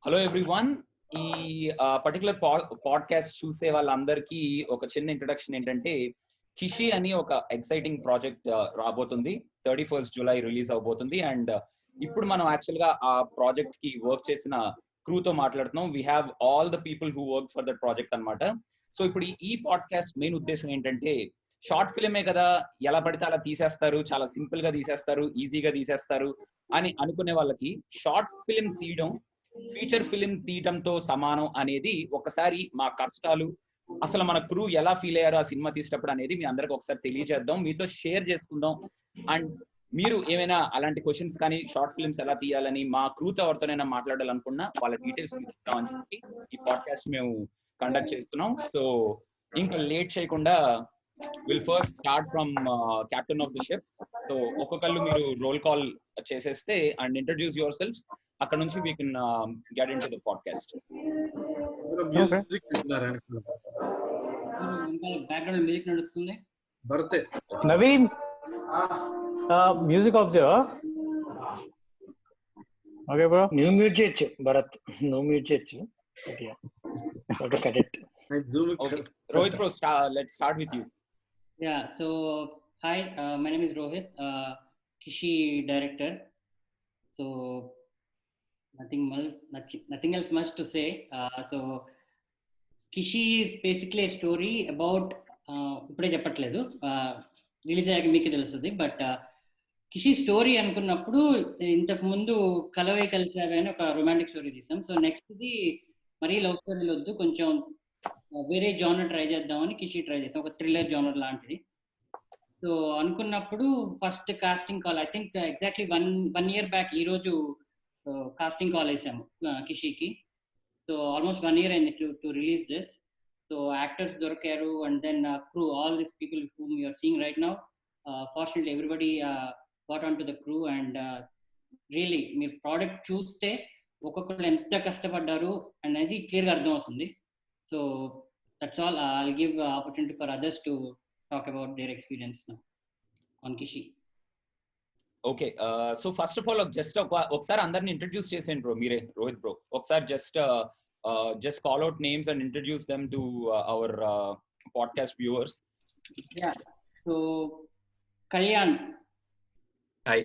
Hello everyone. ఈ particular podcast చూసే వాళ్ళందరికీ ఒక చిన్న ఇంట్రడక్షన్ ఏంటంటే, కిషి అని ఒక ఎక్సైటింగ్ ప్రాజెక్ట్ రాబోతుంది. 31st జూలై రిలీజ్ అవబోతుంది. అండ్ ఇప్పుడు మనం యాక్చువల్ గా ఆ ప్రాజెక్ట్ కి వర్క్ చేసిన క్రూతో మాట్లాడుతున్నాం. We have all the people who work for that project అన్నమాట. సో ఇప్పుడు ఈ పాడ్కాస్ట్ మెయిన్ ఉద్దేశం ఏంటంటే, షార్ట్ ఫిల్మే కదా, ఎలా పడితే అలా తీసేస్తారు, చాలా సింపుల్ గా తీసేస్తారు, ఈజీగా తీసేస్తారు అని అనుకునే వాళ్ళకి షార్ట్ ఫిల్మ్ తీయడం ఫీచర్ ఫిలిం తీయటంతో సమానం అనేది ఒకసారి మా కష్టాలు, అసలు మన క్రూ ఎలా ఫీల్ అయ్యారో ఆ సినిమా తీసేటప్పుడు అనేది మీ అందరికి ఒకసారి తెలియజేద్దాం, మీతో షేర్ చేసుకుందాం. అండ్ మీరు ఏమైనా అలాంటి క్వశ్చన్స్ కానీ షార్ట్ ఫిల్మ్స్ ఎలా తీయాలని మా క్రూతో ఎవరితోనైనా మాట్లాడాలనుకున్నా వాళ్ళ డీటెయిల్స్ మీకు ఇస్తామని చెప్పి ఈ పాడ్కాస్ట్ మేము కండక్ట్ చేస్తున్నాం. సో ఇంకా లేట్ చేయకుండా will first start from captain of the ship. So ఒక్కొక్కళ్ళు మీరు రోల్ కాల్ చేసేస్తే అండ్ ఇంట్రడ్యూస్ యువర్ సెల్ఫ్. అక్కడ నుంచి we can get into the podcast. Music background music నడుస్తుంది. భరతే నవీన్ మ్యూజిక్ ఆఫ్ చేయవా? ఓకే బ్రో, న్యూ మ్యూట్ చేయొచ్చు. Bharat no mute చేయొచ్చు. Okay correct. Okay, Rohit bro, let's start with you. Yeah, so hi, my name is Rohit, Kishi director. So nothing else much to say. So Kishi is basically a story about ఇప్పుడే చెప్పట్లేదు, release అయ్యాక మీకు తెలుస్తుంది. But కిషి story అనుకున్నప్పుడు ఇంతకు ముందు కలవే కలిసావే అని ఒక రొమాంటిక్ స్టోరీ తీసాం. సో నెక్స్ట్ ఇది మరీ లవ్ స్టోరీలు వద్దు, కొంచెం వేరే జానర్ ట్రై చేద్దామని కిషి ట్రై చేసాం, ఒక థ్రిల్లర్ జానర్ లాంటిది. సో అనుకున్నప్పుడు first casting call, I think exactly one year back ఈరోజు కాస్టింగ్ కాల్ వేసాము కిషికి. సో ఆల్మోస్ట్ 1 year అయింది to release this. So actors దొరికారు and then crew, all this people whom you are seeing right now. Fortunately everybody got on to the crew and really మీరు product చూస్తే ఒక్కొక్కరు ఎంత కష్టపడ్డారు అనేది క్లియర్గా అర్థమవుతుంది. So that's all. I give opportunity for others to talk about their experience now on Kishi. Okay, so first of all just ఒకసారి అందరిని ఇంట్రడ్యూస్ చేసేయండి బ్రో. మీరే రోహిత్ బ్రో ఒకసారి just call out names and introduce them to our podcast viewers. Yeah, so Kalyan. Hi.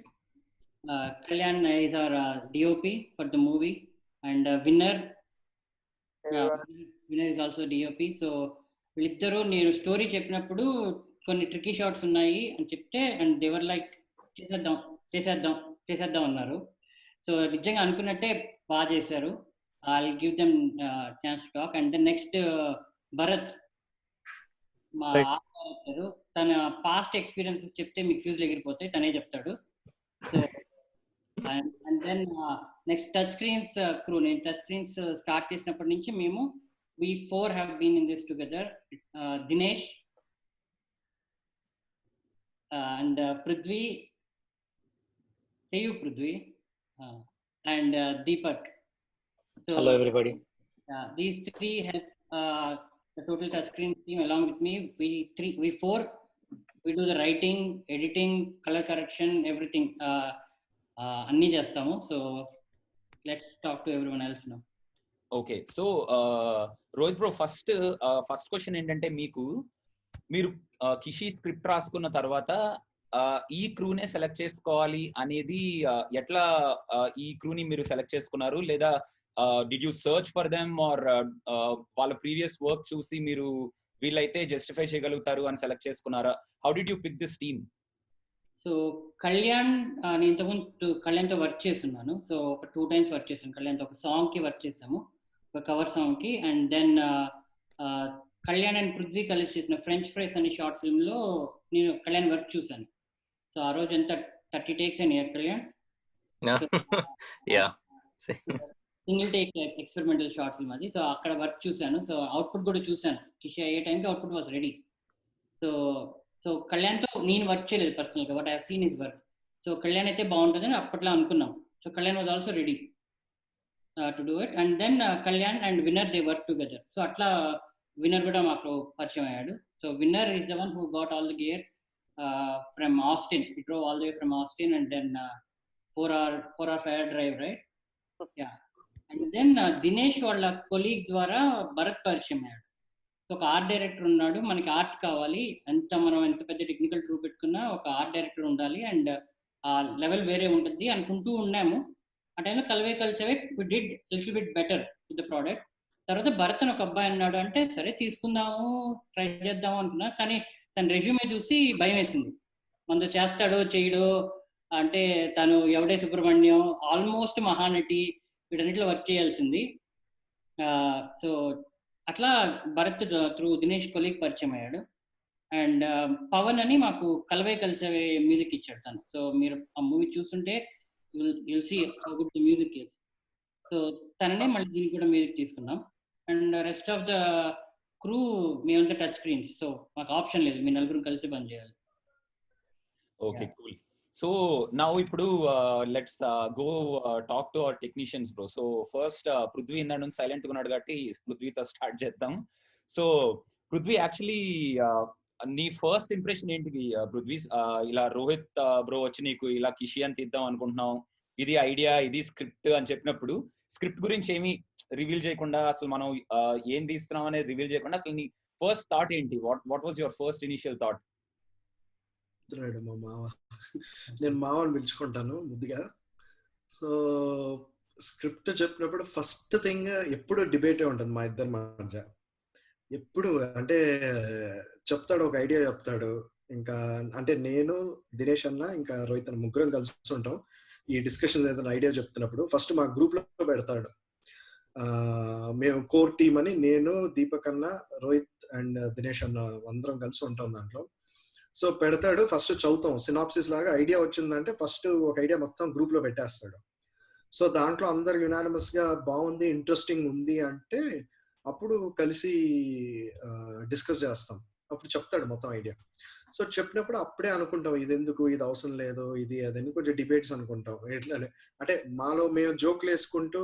Kalyan is our DOP for the movie and winner. Winner is also DOP. So వీళ్ళిద్దరూ నేను story చెప్పినప్పుడు కొన్ని tricky shots ఉన్నాయి అని చెప్తే and they were like చేసేద్దాం అన్నారు. So నిజంగా అనుకున్నట్టే బాగా చేశారు. I'll give them chance to talk. And then next Bharat, మా ఆచారు, తన పాస్ట్ ఎక్స్పీరియన్సెస్ చెప్తే మీకు ఫ్యూజ్లు ఎగిరిపోతాయి, తనే చెప్తాడు. So and then next touch screens crew. నేను టచ్ స్క్రీన్స్ స్టార్ట్ చేసినప్పటి నుంచి మేము we 4 have been in this together. Dinesh and Prithvi, Prithvi and Deepak. So, hello everybody. These 3 have the total touchscreen team along with me. We 4 we do the writing, editing, color correction, everything. Anni chestamu. So let's talk to everyone else now. Okay, so Rohit bro first question ఏంటంటే, మీరు కిషి script రాసుకున్న తర్వాత ఈ క్రూనే select చేసుకోవాలి అనేది ఎట్లా ఈ క్రూని మీరు సెలెక్ట్ చేసుకున్నారు? లేదా did you search for them or వాళ్ళ ప్రీవియస్ వర్క్ చూసి మీరు వీళ్ళైతే జస్టిఫై చేయగలుగుతారు అని సెలెక్ట్ చేసుకున్నారా? How did you pick this team? So Kalyan, నేను ఇంతకుముందు కళ్యాణ్తో వర్క్ చేస్తున్నాను. సో ఒక 2 times వర్క్ చేశాను కళ్యాణ్తో. ఒక సాంగ్కి వర్క్ చేసాము, ఒక కవర్ సాంగ్కి. And then Kalyan and Prithvi కలిసి చేసిన ఫ్రెంచ్ ఫ్రైస్ అనే షార్ట్ ఫిల్మ్లో నేను కళ్యాణ్ వర్క్ చూశాను. సో ఆ రోజు ఎంత 30 takes అయినాయి Kalyan. Single take experimental short film అది. సో అక్కడ వర్క్ చూశాను. సో అవుట్పుట్ కూడా చూశాను. కిషి అయ్యే టైంకి అవుట్పుట్ వాజ్ రెడీ. సో కళ్యాణ్తో నేను వర్క్ చేయలేదు పర్సనల్గా, but I have seen his work. So Kalyan అయితే బాగుంటుందని అప్పట్లో అనుకున్నాం. So Kalyan was also ready to do it. And then Kalyan and Winner they work together. So అట్లా విన్నర్ కూడా మాకు పరిచయం అయ్యాడు. So Winner is the one who got all the gear from Austin. He drove all the way from Austin and then 4 hour 5 hour drive, right? Yeah. And then Dinesh వాళ్ళ colleague ద్వారా భరత్ పరిచయం అయ్యాడు. ఒక ఆర్ట్ డైరెక్టర్ ఉన్నాడు, మనకి art కావాలి, మనం ఎంత పెద్ద టెక్నికల్ ట్రూ పెట్టుకున్నా ఒక ఆర్ట్ డైరెక్టర్ ఉండాలి అండ్ ఆ లెవెల్ వేరే ఉంటుంది అనుకుంటూ ఉన్నాము. ఆ టైంలో కలిసేవే we did little bit better with the product. తర్వాత భరత్ అని ఒక అబ్బాయి అన్నాడు, అంటే సరే తీసుకుందాము ట్రై చేద్దాము అనుకున్నా, కానీ తన రెజ్యూమే చూసి భయం వేసింది. మనతో చేస్తాడో చేయడో, అంటే తను ఎవడే సుబ్రహ్మణ్యం, ఆల్మోస్ట్ మహానటి, వీటన్నిటిలో వర్క్ చేయాల్సింది. సో అట్లా భరత్ త్రూ దినేష్ కొలీగ్ పరిచయం అయ్యాడు. అండ్ పవన్ అని మాకు కలిసేవే మ్యూజిక్ ఇచ్చాడు తను. సో మీరు ఆ మూవీ చూస్తుంటే you'll see how good the music is. So తననే మళ్ళీ దీనికి కూడా మ్యూజిక్ తీసుకున్నాం. And rest of the crew మేమంతా టచ్ స్క్రీన్స్. సో మాకు ఆప్షన్ లేదు, మీ నలుగురు కలిసి పని చేయాలి. Okay, cool. సో నౌ ఇప్పుడు let's go talk to our technicians bro. So first Prithvi ఇందా నుంచి సైలెంట్ గా ఉన్నాడు కాబట్టి పృథ్వీతో స్టార్ట్ చేద్దాం. సో పృథ్వీ, యాక్చువల్లీ నీ ఫస్ట్ ఇంప్రెషన్ ఏంటిది పృథ్వీ? ఇలా రోహిత్ బ్రో వచ్చి నీకు ఇలా కిషి అని తీద్దాం అనుకుంటున్నాం, ఇది ఐడియా, ఇది స్క్రిప్ట్ అని చెప్పినప్పుడు స్క్రిప్ట్ గురించి ఏమి రివీల్ చేయకుండా, అసలు మనం ఏం తీస్తున్నాం అనేది రివీల్ చేయకుండా, అసలు నీ ఫస్ట్ థాట్ ఏంటి? What was your first initial thought? మా మావ, నేను మావని పిలుచుకుంటాను ముద్దుగా. సో స్క్రిప్ట్ చెప్పినప్పుడు ఫస్ట్ థింగ్ ఎప్పుడు డిబేటే ఉంటుంది మా ఇద్దరి మధ్య. ఎప్పుడు అంటే చెప్తాడు, ఒక ఐడియా చెప్తాడు, ఇంకా అంటే నేను దినేష్ అన్న ఇంకా రోహిత్ అన్న ముగ్గురం కలిసి ఉంటాం. ఈ డిస్కషన్ ఏదైనా ఐడియా చెప్తున్నప్పుడు ఫస్ట్ మా గ్రూప్ లో పెడతాడు. మేము కోర్ టీమ్ అని, నేను, దీపక్ అన్న, రోహిత్ అండ్ దినేష్ అన్న అందరం కలిసి ఉంటాం దాంట్లో. సో పెడతాడు, ఫస్ట్ చదువుతాం, సినాప్సిస్ లాగా ఐడియా వచ్చిందంటే ఫస్ట్ ఒక ఐడియా మొత్తం గ్రూప్ లో పెట్టేస్తాడు. సో దాంట్లో అందరు యునానిమస్ గా బాగుంది, ఇంట్రెస్టింగ్ ఉంది అంటే అప్పుడు కలిసి డిస్కస్ చేస్తాం. అప్పుడు చెప్తాడు మొత్తం ఐడియా. సో చెప్పినప్పుడు అప్పుడే అనుకుంటాం, ఇది ఎందుకు, ఇది అవసరం లేదు, ఇది అదని కొంచెం డిబేట్స్ అనుకుంటాం. ఎట్లానే అంటే మాలో మేము జోక్లు వేసుకుంటూ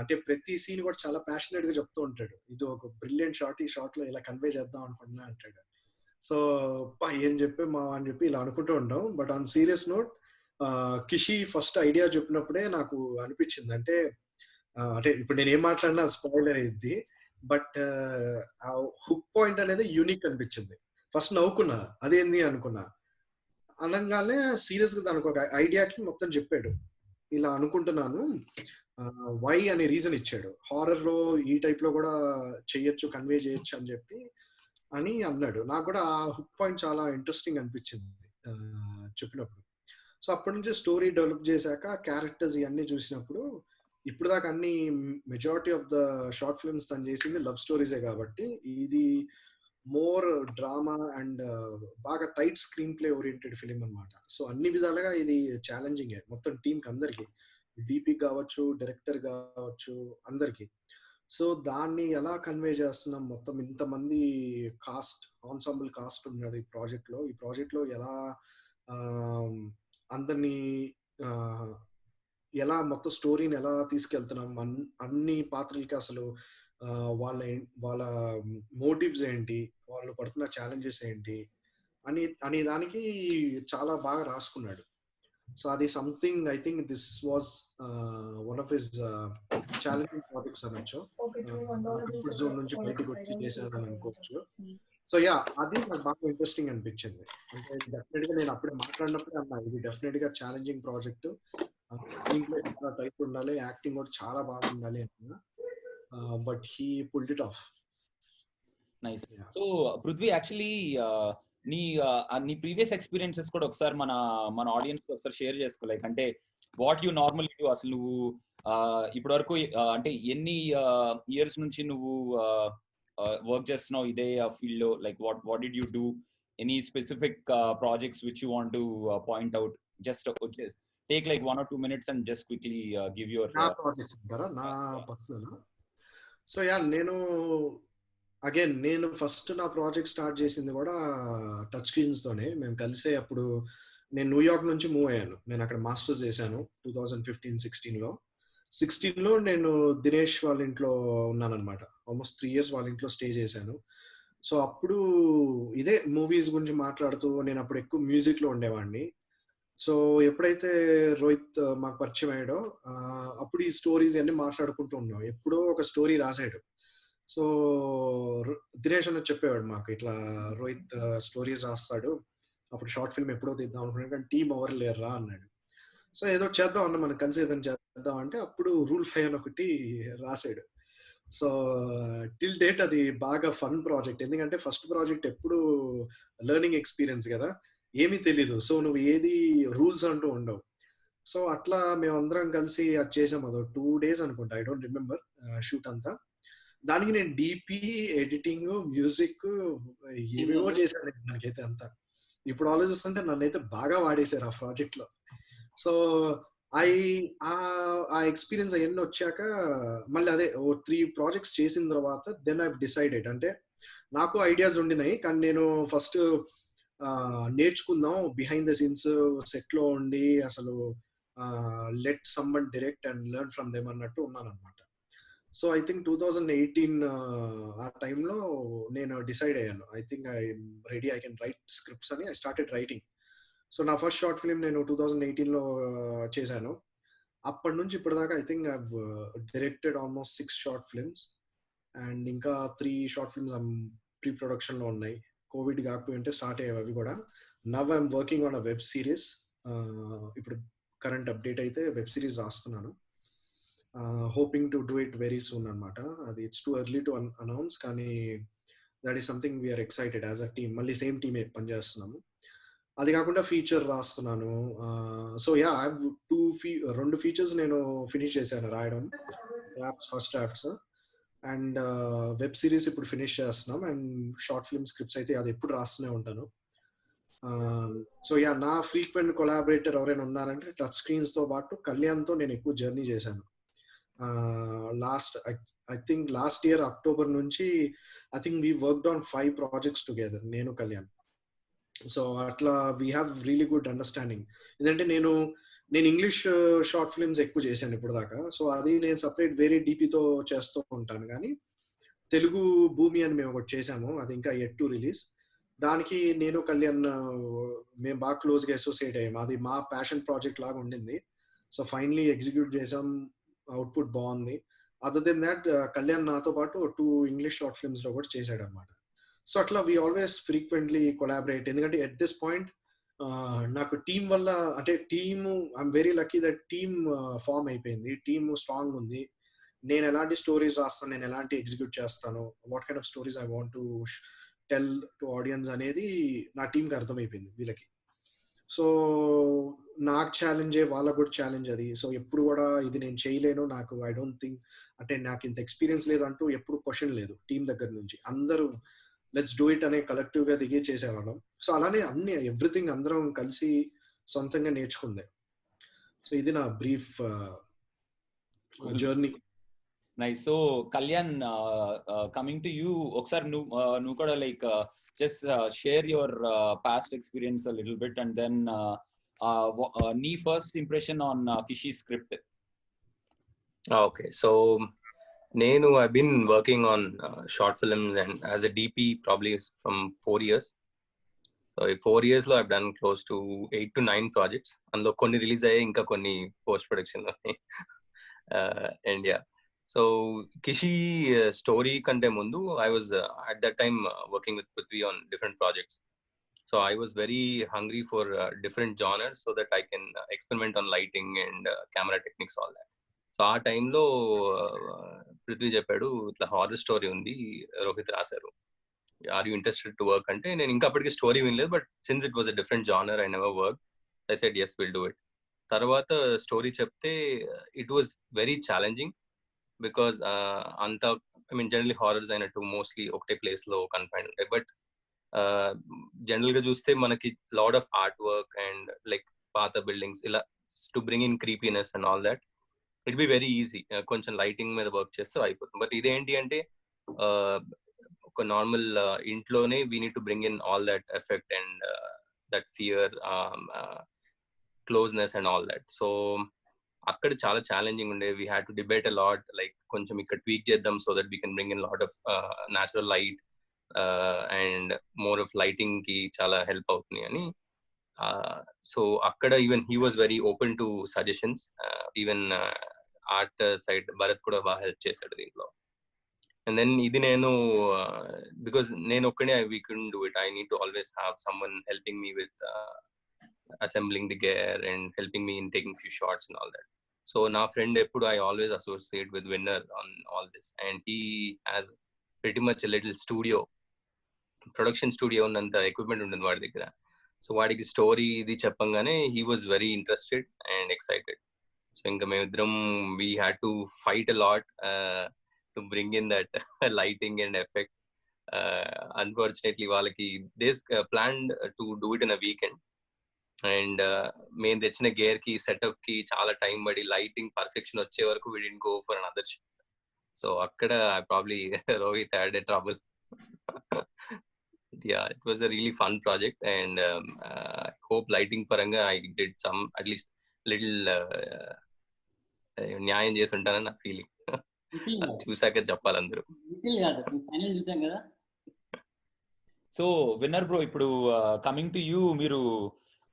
అంటే ప్రతి సీన్ కూడా చాలా ప్యాషనేట్ గా చెప్తూ ఉంటాడు, ఇది ఒక బ్రిలియంట్ షాట్, ఈ షాట్ లో ఇలా కన్వే చేద్దాం అనుకుంటున్నా అంటాడు. సో ఏం చెప్పి మా అని చెప్పి ఇలా అనుకుంటూ ఉంటాం. But on serious note, Kishi first idea చెప్పినప్పుడే నాకు అనిపించింది, అంటే ఇప్పుడు నేను ఏం మాట్లాడినా స్పాయిలర్ అయింది, బట్ ఆ హుక్ పాయింట్ అనేది యూనిక్ అనిపించింది. ఫస్ట్ నవ్వుకున్నా, అదేంది అనుకున్నా, అనగానే సీరియస్ గా దానికి ఒక ఐడియాకి మొత్తం చెప్పాడు, ఇలా అనుకుంటున్నాను, వై అనే రీజన్ ఇచ్చాడు, హారర్ లో ఈ టైప్ లో కూడా చెయ్యొచ్చు, కన్వే చేయొచ్చు అని చెప్పి అని అన్నాడు. నాకు కూడా ఆ హుక్ పాయింట్ చాలా ఇంట్రెస్టింగ్ అనిపించింది చెప్పినప్పుడు. సో అప్పటి నుంచి స్టోరీ డెవలప్ చేశాక క్యారెక్టర్స్ ఇవన్నీ చూసినప్పుడు, ఇప్పుడు దాకా అన్ని majority of the short films తను చేసింది లవ్ స్టోరీసే కాబట్టి ఇది మోర్ డ్రామా అండ్ బాగా tight screen play oriented film అనమాట. సో అన్ని విధాలుగా ఇది ఛాలెంజింగ్ మొత్తం టీంకి అందరికి, డీపీ కావచ్చు, డైరెక్టర్ కావచ్చు, అందరికి. సో దాన్ని ఎలా కన్వే చేస్తున్నాం, మొత్తం ఇంతమంది కాస్ట్, ఆన్సాంబుల్ కాస్ట్ ఉన్నాడు ఈ ప్రాజెక్ట్ లో ఎలా అందరినీ ఎలా మొత్తం స్టోరీని ఎలా తీసుకెళ్తున్నాం, అన్ని పాత్రలకి అసలు వాళ్ళ మోటివ్స్ ఏంటి, వాళ్ళు పడుతున్న ఛాలెంజెస్ ఏంటి అనే దానికి చాలా బాగా రాసుకున్నాడు. సో అది something, I think this was one of his challenging projects అనొచ్చు, కంఫర్ట్ జోన్ నుంచి బయటకు వచ్చి చేశారని అనుకోవచ్చు. సో అది నాకు బాగా ఇంట్రెస్టింగ్ అనిపించింది. అంటే డెఫినెట్ గా నేను అప్పుడే మాట్లాడినప్పుడే అన్నా, ఇది డెఫినెట్ గా ఛాలెంజింగ్ ప్రాజెక్ట్, స్క్రీన్ ప్లే చాలా టైప్ ఉండాలి, యాక్టింగ్ కూడా చాలా బాగా ఉండాలి అన్నా, but he pulled it of. Nice. So Prithvi, actually నీ ప్రీవియస్ ఎక్స్పీరియన్సెస్ కూడా ఒకసారి మన ఆడియన్స్ ఒకసారి షేర్ చేసుకో. లైక్ అంటే వాట్ యు నార్మల్లీ డూ, అసలు నువ్వు ఇప్పటి వరకు అంటే ఎన్ని ఇయర్స్ నుంచి నువ్వు వర్క్ చేస్తున్నావు ఇదే ఫీల్డ్ లో? Like what did you do, any specific projects which you want to point out? Just take like 1 or 2 minutes and just quickly give your projects antara na personal. So నేను first నా project start చేసింది కూడా touch screens తోనే. మేము కలిసే అప్పుడు నేను New York నుంచి మూవ్ అయ్యాను, నేను అక్కడ మాస్టర్స్ చేశాను 2015-16లో నేను దినేష్ వాళ్ళ ఇంట్లో ఉన్నాను అనమాట. ఆల్మోస్ట్ 3 years వాళ్ళ ఇంట్లో స్టే చేశాను. సో అప్పుడు ఇదే మూవీస్ గురించి మాట్లాడుతూ, నేను అప్పుడు ఎక్కువ మ్యూజిక్ లో ఉండేవాడిని. సో ఎప్పుడైతే రోహిత్ మాకు పరిచయం అయ్యాడో అప్పుడు ఈ స్టోరీస్ అన్ని మాట్లాడుకుంటూ ఉన్నాం. ఎప్పుడో ఒక స్టోరీ రాసాడు. సో దినేష్ అన్న చెప్పేవాడు మాకు, ఇట్లా రోహిత్ స్టోరీస్ రాస్తాడు, అప్పుడు షార్ట్ ఫిల్మ్ ఎప్పుడో తీద్దాం అనుకున్నాడు కానీ టీం ఎవరు లేరురా అన్నాడు. సో ఏదో చేద్దాం అన్న, మనం కలిసి ఏదైనా చేద్దాం అంటే అప్పుడు రూల్ 5 అని ఒకటి రాసాడు. సో టిల్ డేట్ అది బాగా ఫన్ ప్రాజెక్ట్, ఎందుకంటే ఫస్ట్ ప్రాజెక్ట్ ఎప్పుడు లెర్నింగ్ ఎక్స్పీరియన్స్ కదా, ఏమీ తెలీదు. సో నువ్వు ఏది రూల్స్ అంటూ ఉండవు. సో అట్లా మేమందరం కలిసి అది చేసాం. అదో 2 days అనుకుంటా, ఐ డోంట్ రిమెంబర్ షూట్ అంతా. దానికి నేను డిపి, ఎడిటింగ్, మ్యూజిక్ ఏమేమో చేశాను దానికైతే అంతా. ఇప్పుడు ఆలోచిస్తుంటే నన్నైతే బాగా వాడేశారు ఆ ప్రాజెక్ట్ లో. సో ఆ ఎక్స్పీరియన్స్ అవన్నీ వచ్చాక మళ్ళీ అదే 3 projects చేసిన తర్వాత దెన్ ఐ డిసైడెడ్, అంటే నాకు ఐడియాస్ ఉండినాయి కానీ నేను ఫస్ట్ నేర్చుకుందాం బిహైండ్ ద సీన్స్, సెట్ లో ఉండి అసలు let someone direct and learn from them అన్నట్టు ఉన్నాను అనమాట. సో ఐ థింక్ 2018 ఆ టైంలో నేను డిసైడ్ అయ్యాను, I think I ready, I can write scripts అని. I started writing. సో నా ఫస్ట్ షార్ట్ ఫిల్మ్ నేను 2018లో చేశాను. అప్పటి నుంచి ఇప్పటిదాకా I think I directed almost 6 short films and ఇంకా 3 షార్ట్ ఫిల్మ్స్ ప్రీ ప్రొడక్షన్ లో ఉన్నాయి. కోవిడ్ కాకపోయింటే స్టార్ట్ అయ్యేవి అవి కూడా. Now I'm working on a web series. ఇప్పుడు కరెంట్ అప్డేట్ అయితే వెబ్ సిరీస్ రాస్తున్నాను. Hoping to do it very soon అనమాట. అది it's too early to announce, కానీ that is something we're excited as a team. మళ్ళీ సేమ్ టీమే పనిచేస్తున్నాము. అది కాకుండా ఫీచర్ రాస్తున్నాను. So yeah, I have 2 features నేను ఫినిష్ చేశాను రాయడం, first drafts. And web series ఇప్పుడు ఫినిష్ చేస్తున్నాం. అండ్ షార్ట్ ఫిల్మ్ స్క్రిప్ట్స్ అయితే అది ఎప్పుడు రాస్తూనే ఉంటాను. సో యా, నా ఫ్రీక్వెంట్ కొలాబరేటర్ ఎవరైనా ఉన్నారంటే టచ్ స్క్రీన్స్ తో పాటు కళ్యాణ్తో నేను ఎక్కువ జర్నీ చేశాను. I think last year October నుంచి I think we worked on 5 projects together, నేను కళ్యాణ్. సో అట్లా we have really good understanding. ఎందుకంటే నేను ఇంగ్లీష్ షార్ట్ ఫిల్మ్స్ ఎక్కువ చేశాను ఇప్పుడు దాకా. సో అది నేను సపరేట్ వేరే డిపితో చేస్తూ ఉంటాను. కానీ తెలుగు భూమి అని మేము ఒకటి చేసాము, అది ఇంకా ఎట్ టు రిలీజ్. దానికి నేను కళ్యాణ్ మేము బాగా క్లోజ్గా అసోసియేట్ అయ్యాము. అది మా ప్యాషన్ ప్రాజెక్ట్ లాగా ఉండింది. సో ఫైనలీ ఎగ్జిక్యూట్ చేసాం, అవుట్పుట్ బాగుంది. అదర్ దెన్ దాట్ కళ్యాణ్ నాతో పాటు 2 ఇంగ్లీష్ షార్ట్ ఫిల్మ్స్ లో కూడా చేశాడు అనమాట. సో అట్లా వీ ఆల్వేస్ ఫ్రీక్వెంట్లీ కొలాబరేట్. ఎందుకంటే ఎట్ దిస్ పాయింట్ నాకు టీమ్ వల్ల, అంటే team, I'm very lucky that team form అయిపోయింది. టీమ్ స్ట్రాంగ్ ఉంది. నేను ఎలాంటి స్టోరీస్ రాస్తాను, నేను ఎలాంటి ఎగ్జిక్యూట్ చేస్తాను, what kind of stories I want to tell to audience అనేది నా టీంకి అర్థమైపోయింది వీళ్ళకి. సో నాకు ఛాలెంజే, వాళ్ళకు కూడా ఛాలెంజ్ అది. సో ఎప్పుడు కూడా ఇది నేను చేయలేను, నాకు ఐ డోంట్ థింక్, అంటే నాకు ఇంత ఎక్స్పీరియన్స్ లేదు అంటూ ఎప్పుడు క్వశ్చన్ లేదు టీం దగ్గర నుంచి. అందరూ లెట్స్ డూ ఇట్ అనే కలెక్టివ్ గా దిగి చేసేవాళ్ళం. సో అలానే అన్ని ఎవ్రీథింగ్ అందరం కలిసి సొంతంగా నేర్చుకుందే. సో ఇది నా brief journey. Nice. So Kalyan, coming to you, ఒకసారి నువ్వు కూడా like just share your past experience a little bit and then నీ first impression on Kishi script. Okay, so I've been working on short films and as a DP probably from 4 years. So in 4 years lo I've done close to 8 to 9 projects. Andlo konni release ayye, inka konni post production lo and yeah. So Kishi story kante mundu I was at that time working with Prithvi on different projects. So I was very hungry for different genres so that I can experiment on lighting and camera techniques, all that. So ఆ టైంలో పృథ్వీ చెప్పాడు, ఇట్లా horror story ఉంది, రోహిత్ రాశారు, are you interested to work అంటే, నేను ఇంకా అప్పటికి స్టోరీ వినలేదు, but since it was a different genre I never work, I said yes we'll do it. తర్వాత స్టోరీ చెప్తే it was very challenging because అంత, ఐ మీన్ జనరలీ హారర్స్ అయినట్టు mostly ఒకటే ప్లేస్ లో కన్ఫైన్ ఉంటాయి, బట్ జనరల్ గా చూస్తే మనకి lot of art work and like పాత బిల్డింగ్స్ ఇలా to bring in creepiness and all that, it be very easy, కొంచెం లైటింగ్ మీద వర్క్ చేస్తే అయిపోతుంది. బట్ ఇదేంటి అంటే ఒక నార్మల్ ఇంట్లోనే we need to bring in all that effect and that fear, closeness and all that. So అక్కడ చాలా ఛాలెంజింగ్ ఉండే. We had to debate a lot, like కొంచెం ఇక్కడ ట్వీక్ చేద్దాం so that we can bring in lot of natural light and more of lighting కి చాలా help అవుతుంది అని సో అక్కడ even he was very open to suggestions. Even art side Bharat కూడా బాగా హెల్ప్ చేశాడు దీంట్లో. అండ్ దెన్ ఇది నేను బికాస్ నేను ఒక్కనే we couldn't do it. I need to always have someone helping me with assembling the gear and helping me in taking few shots and all that. So నా friend ఎప్పుడు I always associate with Winner on all this, and he has pretty much a little studio, production studio ఉన్నంత equipment ఉంటుంది వాడి దగ్గర. So వాడికి story ఇది చెప్పంగానే he was very interested and excited. So ఇంకా మేమిద్దరం we had to fight a lot to bring in that lighting and effect. Unfortunately వాళ్ళకి they planned to do it in a weekend. And మేము తెచ్చిన gear కి setup కి చాలా time పడి lighting perfection వచ్చే వరకు we didn't go for another shoot. So అక్కడ probably Rohit had a trouble. Yeah, it was a really fun project and hope lighting పరంగా I did some at least little న్యాయం చేసి ఉంటానని నా ఫీలింగ్. చూసాక చెప్పాలి అందరూ. సో విన్నర్ బ్రో, ఇప్పుడు కమింగ్ టు యూ, మీరు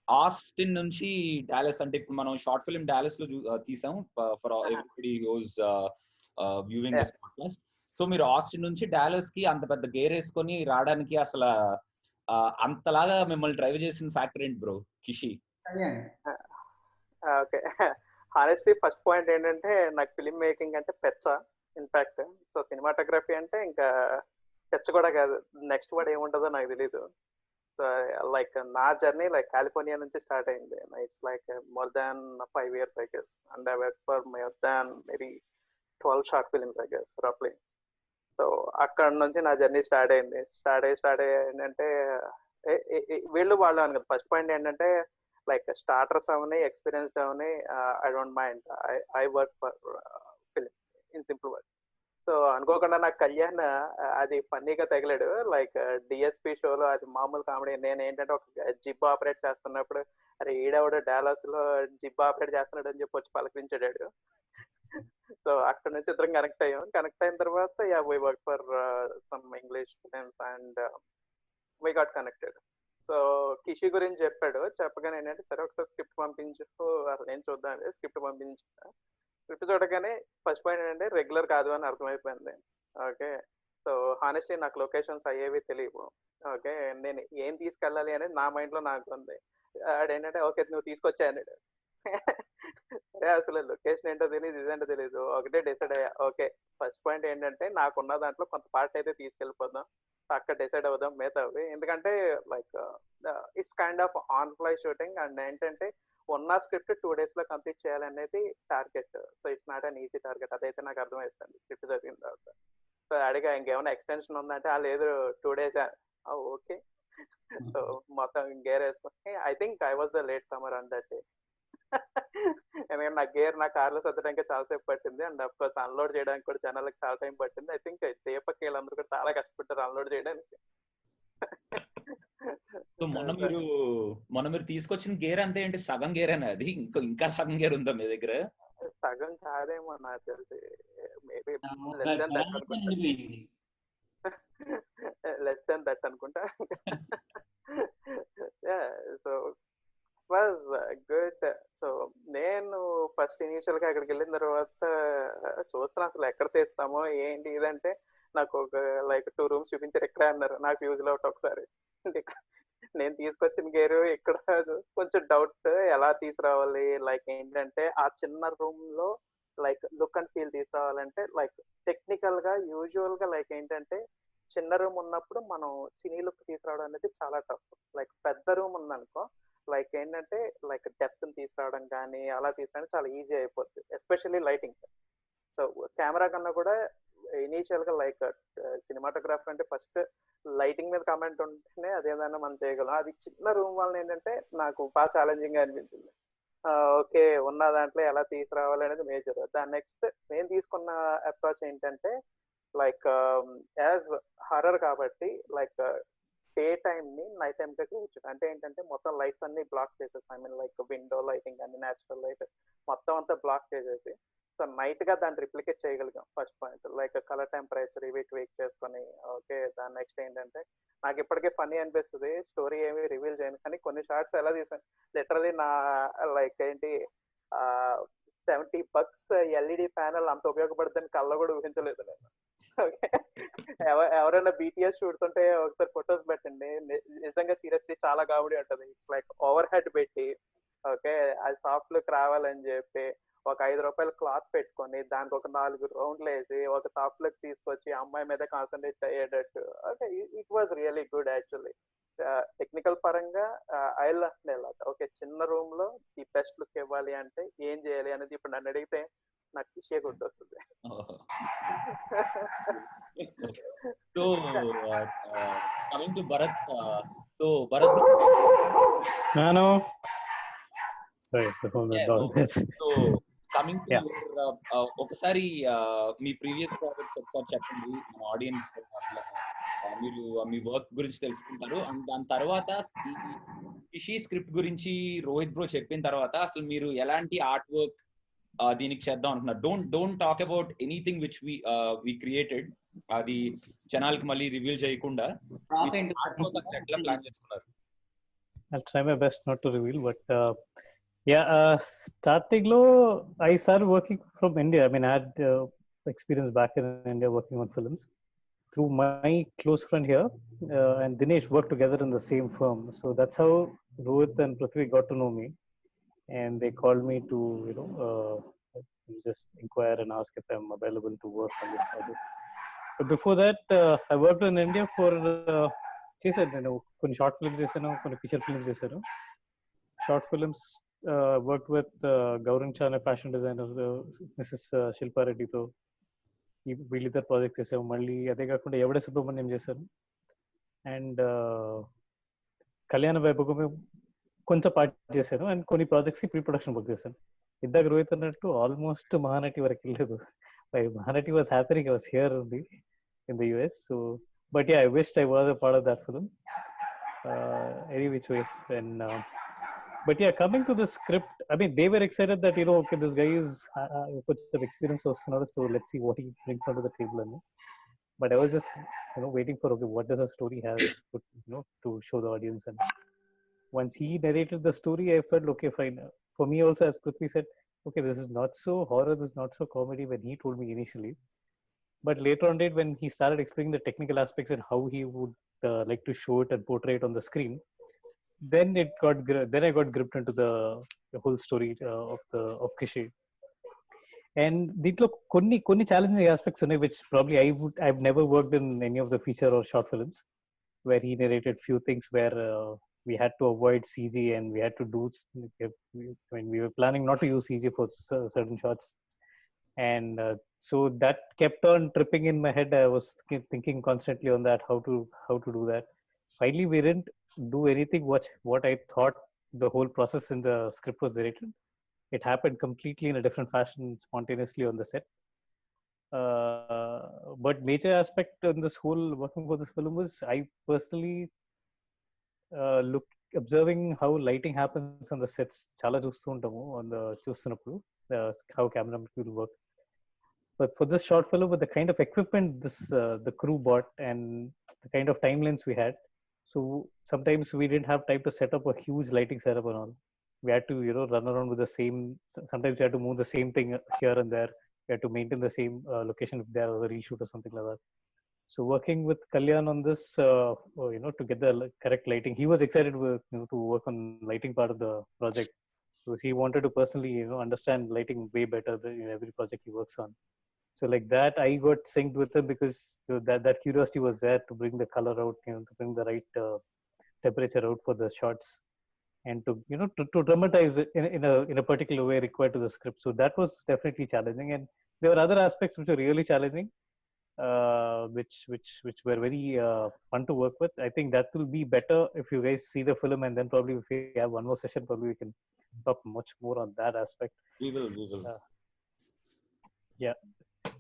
ఆస్టిన్ నుంచి డాలస్, అంటే ఇప్పుడు మనం షార్ట్ ఫిల్మ్ డాలస్ లో తీసాం for everybody who's viewing this podcast. So మీరు ఆస్టిన్ నుంచి డాలస్ కి అంత పెద్ద గేర్ వేసుకొని రావడానికి అసలు అంతలాగా మిమ్మల్ని డ్రైవ్ చేసిన ఫ్యాక్టర్ ఏంటి bro? Kishi. Okay, honestly first point ఏంటంటే నాకు ఫిల్మ్ మేకింగ్ అంటే పెచ్చ. ఇన్ఫాక్ట్ సో సినిమాటోగ్రఫీ అంటే ఇంకా పెచ్చ కూడా కాదు, నెక్స్ట్ వర్డ్ ఏముంటుందో నాకు తెలీదు. సో లైక్ నా జర్నీ లైక్ కాలిఫోర్నియా నుంచి స్టార్ట్ అయింది. It's like more than 5 years I guess, and I worked for more than maybe 12 short films I guess roughly. So అక్కడ నుంచి నా జర్నీ స్టార్ట్ అయింది. స్టార్ట్ అయ్యి ఏంటంటే వీళ్ళు వాళ్ళు అని కదా. ఫస్ట్ పాయింట్ ఏంటంటే like starters Avani experienced Avani I don't mind, I work for film in simple word. So అనుకోకుండా నాకు కళ్యాణ్ అది ఫన్నీగా తగిలాడు. లైక్ డిఎస్పి షోలో అది మామూలు కామెడీ. నేను ఏంటంటే ఒక జిప్ ఆపరేట్ చేస్తున్నప్పుడు అరే ఈడెవడు డాలస్ లో జిప్ ఆపరేట్ చేస్తున్నాడు అని చెప్పి వచ్చి పలకరించాడు. సో అక్కడ నుంచి ఇద్దరం కనెక్ట్ అయ్యాం. కనెక్ట్ అయిన తర్వాత we work for some English films and we got connected. So Kishi గురించి చెప్పాడు. చెప్పగానే ఏంటంటే సరే ఒకసారి స్క్రిప్ట్ పంపించు, అసలు ఏం చూద్దాం అంటే స్క్రిప్ట్ పంపించు. స్క్రిప్ట్ చూడగానే ఫస్ట్ పాయింట్ ఏంటంటే రెగ్యులర్ కాదు అని అర్థమైపోయింది. ఓకే, సో హానెస్ట్లీ నాకు లొకేషన్స్ అయ్యేవి తెలియవు. ఓకే, నేను ఏం తీసుకెళ్ళాలి అనేది నా మైండ్లో నాకు ఉంది. ఆడేంటంటే ఓకే నువ్వు తీసుకొచ్చా అన్నాడు. సరే అసలు లొకేషన్ ఏంటో తెలియదు, ఇదేంటో తెలియదు. ఒకటే డిసైడ్ అయ్యా, ఓకే ఫస్ట్ పాయింట్ ఏంటంటే నాకున్న దాంట్లో కొంత పార్ట్ అయితే తీసుకెళ్ళిపోదాం, అక్కడ డిసైడ్ అవుదాం మిగతావి. ఎందుకంటే like it's kind of on fly shooting and ఏంటంటే ఉన్న స్క్రిప్ట్ 2 days లో కంప్లీట్ చేయాలనేది target. So it's not an easy target. అదైతే నాకు అర్థమైపోయింది స్క్రిప్ట్ చదివిన తర్వాత. సో అడిగా ఇంకేమైనా ఎక్స్టెన్షన్ ఉందంటే లేదు 2 days. ఓకే, సో మొత్తం గేర్ వేసుకొని I think I was the late comer on that day. ఎందుకంటే నా గేర్ నా కార్లో సర్దడానికి చాలా సేపు పట్టింది అండ్ అఫ్ కోర్స్ అన్లోడ్ చేయడానికి కూడా జనాలకు చాలా టైం పట్టింది. ఐ థింక్ దీపక్ వీళ్ళందరూ కూడా చాలా కష్టపడ్డారు అన్లోడ్ చేయడానికి. సో మొన్న మీరు తీసుకొచ్చిన గేర్ అంతే ఏంటి? సగం గేర్ అనే అది? ఇంకా సగం గేర్ ఉందా మీ దగ్గర? సగం కాదేమో నాకు తెలిసి, మేబీ లెస్ దెన్ దట్ అనుకుంటా. లెస్ దెన్ దట్ అనుకుంటా. So was good. సో నేను ఫస్ట్ ఇనీషియల్ గా అక్కడికి వెళ్ళిన తర్వాత చూస్తున్నా అసలు ఎక్కడ తీస్తామో ఏంటి ఇదంటే నాకు ఒక లైక్ 2 rooms చూపించారు. ఎక్కడ అన్నారు, నాకు యూజ్ అవుట్ ఒకసారి. నేను తీసుకొచ్చిన గేరు ఇక్కడ కొంచెం డౌట్ ఎలా తీసుకురావాలి. లైక్ ఏంటంటే ఆ చిన్న రూమ్ లో లైక్ లుక్ అండ్ ఫీల్ తీసుకురావాలంటే లైక్ టెక్నికల్ గా యూజువల్ గా లైక్ ఏంటంటే చిన్న రూమ్ ఉన్నప్పుడు మనం సినీ లుక్ తీసుకురావడం అనేది చాలా టఫ్. లైక్ పెద్ద రూమ్ ఉందనుకో లైక్ ఏంటంటే లైక్ డెప్త్ తీసుకురావడం కానీ అలా తీసుకురావడం చాలా ఈజీ అయిపోతుంది, ఎస్పెషల్లీ లైటింగ్. సో కెమెరా కన్నా కూడా ఇనీషియల్ గా లైక్ సినిమాటోగ్రాఫర్ అంటే ఫస్ట్ లైటింగ్ మీద కమెంట్ ఉంటేనే అదేదైనా మనం చేయగలం. అది చిన్న రూమ్ వల్ల ఏంటంటే నాకు బాగా ఛాలెంజింగ్ గా అనిపించింది. ఓకే ఉన్న దాంట్లో ఎలా తీసుకురావాలి అనేది మేజర్. దాని నెక్స్ట్ నేను తీసుకున్న అప్రోచ్ ఏంటంటే లైక్ యాజ్ హర్రర్ కాబట్టి లైక్ డే టైమ్ ని నైట్ టైం గా చేయొచ్చు. అంటే ఏంటంటే మొత్తం లైట్స్ అన్ని బ్లాక్ చేసేసి I mean like window lighting అన్ని న్యాచురల్ లైట్ మొత్తం అంతా బ్లాక్ చేసేసి సో నైట్ గా దాన్ని రిప్లికేట్ చేయగలిగాం. First point like colour temperature ఇవి ట్వీక్ చేసుకొని. ఓకే, దాని నెక్స్ట్ ఏంటంటే నాకు ఇప్పటికే ఫనీ అనిపిస్తుంది, స్టోరీ ఏమి రివీల్ చేయను కానీ కొన్ని షార్ట్స్ ఎలా తీసాను లిటరలీ నా లైక్ ఏంటి $70 ఎల్ఈడి ప్యానల్ అంత ఉపయోగపడుతుందని కళ్ళ కూడా ఊహించలేదు నేను. ఓకే, ఎవరైనా బీటీఎస్ చూడుతుంటే ఒకసారి ఫొటోస్ పెట్టండి, నిజంగా సీరియస్లీ చాలా కామెడీ ఉంటుంది. లైక్ ఓవర్ హెడ్ పెట్టి ఓకే అది సాఫ్ట్ లుక్ రావాలని చెప్పి ఒక ₹5 క్లాత్ పెట్టుకొని దానికి ఒక 4 రౌండ్లు వేసి ఒక సాఫ్ట్ లుక్ తీసుకొచ్చి అమ్మాయి మీద కాన్సన్ట్రేట్ అయ్యేటట్టు. Okay, it was really good actually. Technical పరంగా ఐ లవ్. ఓకే, చిన్న రూమ్ లో ఈ బెస్ట్ లుక్ ఇవ్వాలి అంటే ఏం చేయాలి అనేది ఇప్పుడు నన్ను అడిగితే నాకు కిషే గుర్తొస్తుంది. So coming to Bharat, so Bharat No. Sorry, so coming to ఒకసారి మీ ప్రీవియస్ ప్రాజెక్ట్స్ ఒకసారి చెప్పండి మన ఆడియన్స్. అసలు మీరు మీ వర్క్ గురించి తెలుసుకుంటారు. అండ్ దాని తర్వాత ఈ కిషి స్క్రిప్ట్ గురించి రోహిత్ బ్రో చెప్పిన తర్వాత అసలు మీరు ఎలాంటి ఆర్ట్ వర్క్ దీనికి చేద్దాం అంటున్నారు. Don't talk about anything which we created, అది జనాలకి మళ్ళీ రివీల్ చేయకుండా ఎట్లా ప్లాన్ చేసుకున్నారు? I'll try my best not to reveal, but starting low, I started working from India. I mean, I had experience back in India working on films through my close friend here, and Dinesh worked together in the same firm. So that's how Rohit and Prithvi got to know me, and they called me to just inquire and ask if I'm available to work on this project. But before that, I worked in India for చేశాను. నేను కొన్ని short films చేశాను, కొన్ని feature films చేశాను. Short films work with గౌరన్ చానే fashion designer Mrs శిల్పారెడ్డితో వీళ్ళిద్దరు ప్రాజెక్ట్ చేసాము. మళ్ళీ అదే కాకుండా ఎవడే సుబ్రహ్మణ్యం చేశాను, అండ్ కళ్యాణ వైభోగం కొంచెం పార్ట్ చేశాను, అండ్ కొన్ని ప్రాజెక్ట్స్కి ప్రీ ప్రొడక్షన్ వర్క్ చేశాను. ఇందాక రోహిత్ అన్నట్టు ఆల్మోస్ట్ మహానటి వరకు వెళ్ళలేదు. Mahanati was happening, I was here in the US. So but yeah, I wished I was a part of that film, any which ways. And but yeah, coming to the script, I mean, they were excited that, you know, okay, this guy is put some experience, so let's see what he brings onto the table. But I was just, you know, waiting for, okay, what does the story have, you know, to show the audience. And once he narrated the story, I felt okay, fine. For me also, as Prithvi said, okay, this is not so horror, this is not so comedy when he told me initially. But later on when he started explaining the technical aspects and how he would like to show it and portray it on the screen, then I got gripped into the whole story of Kishi. And దీంట్లో కొన్ని challenging aspects ఉన్నాయి, which probably I've never worked in any of the feature or short films where he narrated few things where we had to avoid CG, and we had to do when we were planning not to use CG for certain shots. And so that kept on tripping in my head. I was thinking constantly on that, how to do that. Finally, we didn't do anything what I thought the whole process in the script was narrated. It happened completely in a different fashion, spontaneously on the set. But major aspect in this whole working for this film was I personally observing how lighting happens on the sets. Chala chustu untamu on the chustunappudu how camera will work. But for this short film, with the kind of equipment the crew bought and the kind of timelines we had, so sometimes we didn't have time to set up a huge lighting setup and all. We had to, you know, run around with the same. Sometimes we had to move the same thing here and there. We had to maintain the same location if there was a reshoot or something like that. So working with Kalyan on this, you know, to get the correct lighting, he was excited to work on lighting part of the project, because he wanted to personally, you know, understand lighting way better than in every project he works on. So like that, I got synced with him because, you know, that curiosity was there to bring the color out, you know, to bring the right temperature out for the shots, and to, you know, to dramatize it in a particular way required to the script. So that was definitely challenging, and there were other aspects which were really challenging, which were very fun to work with. I think that will be better if you guys see the film, and then probably if we have one more session, probably we can talk much more on that aspect. We will. Yeah.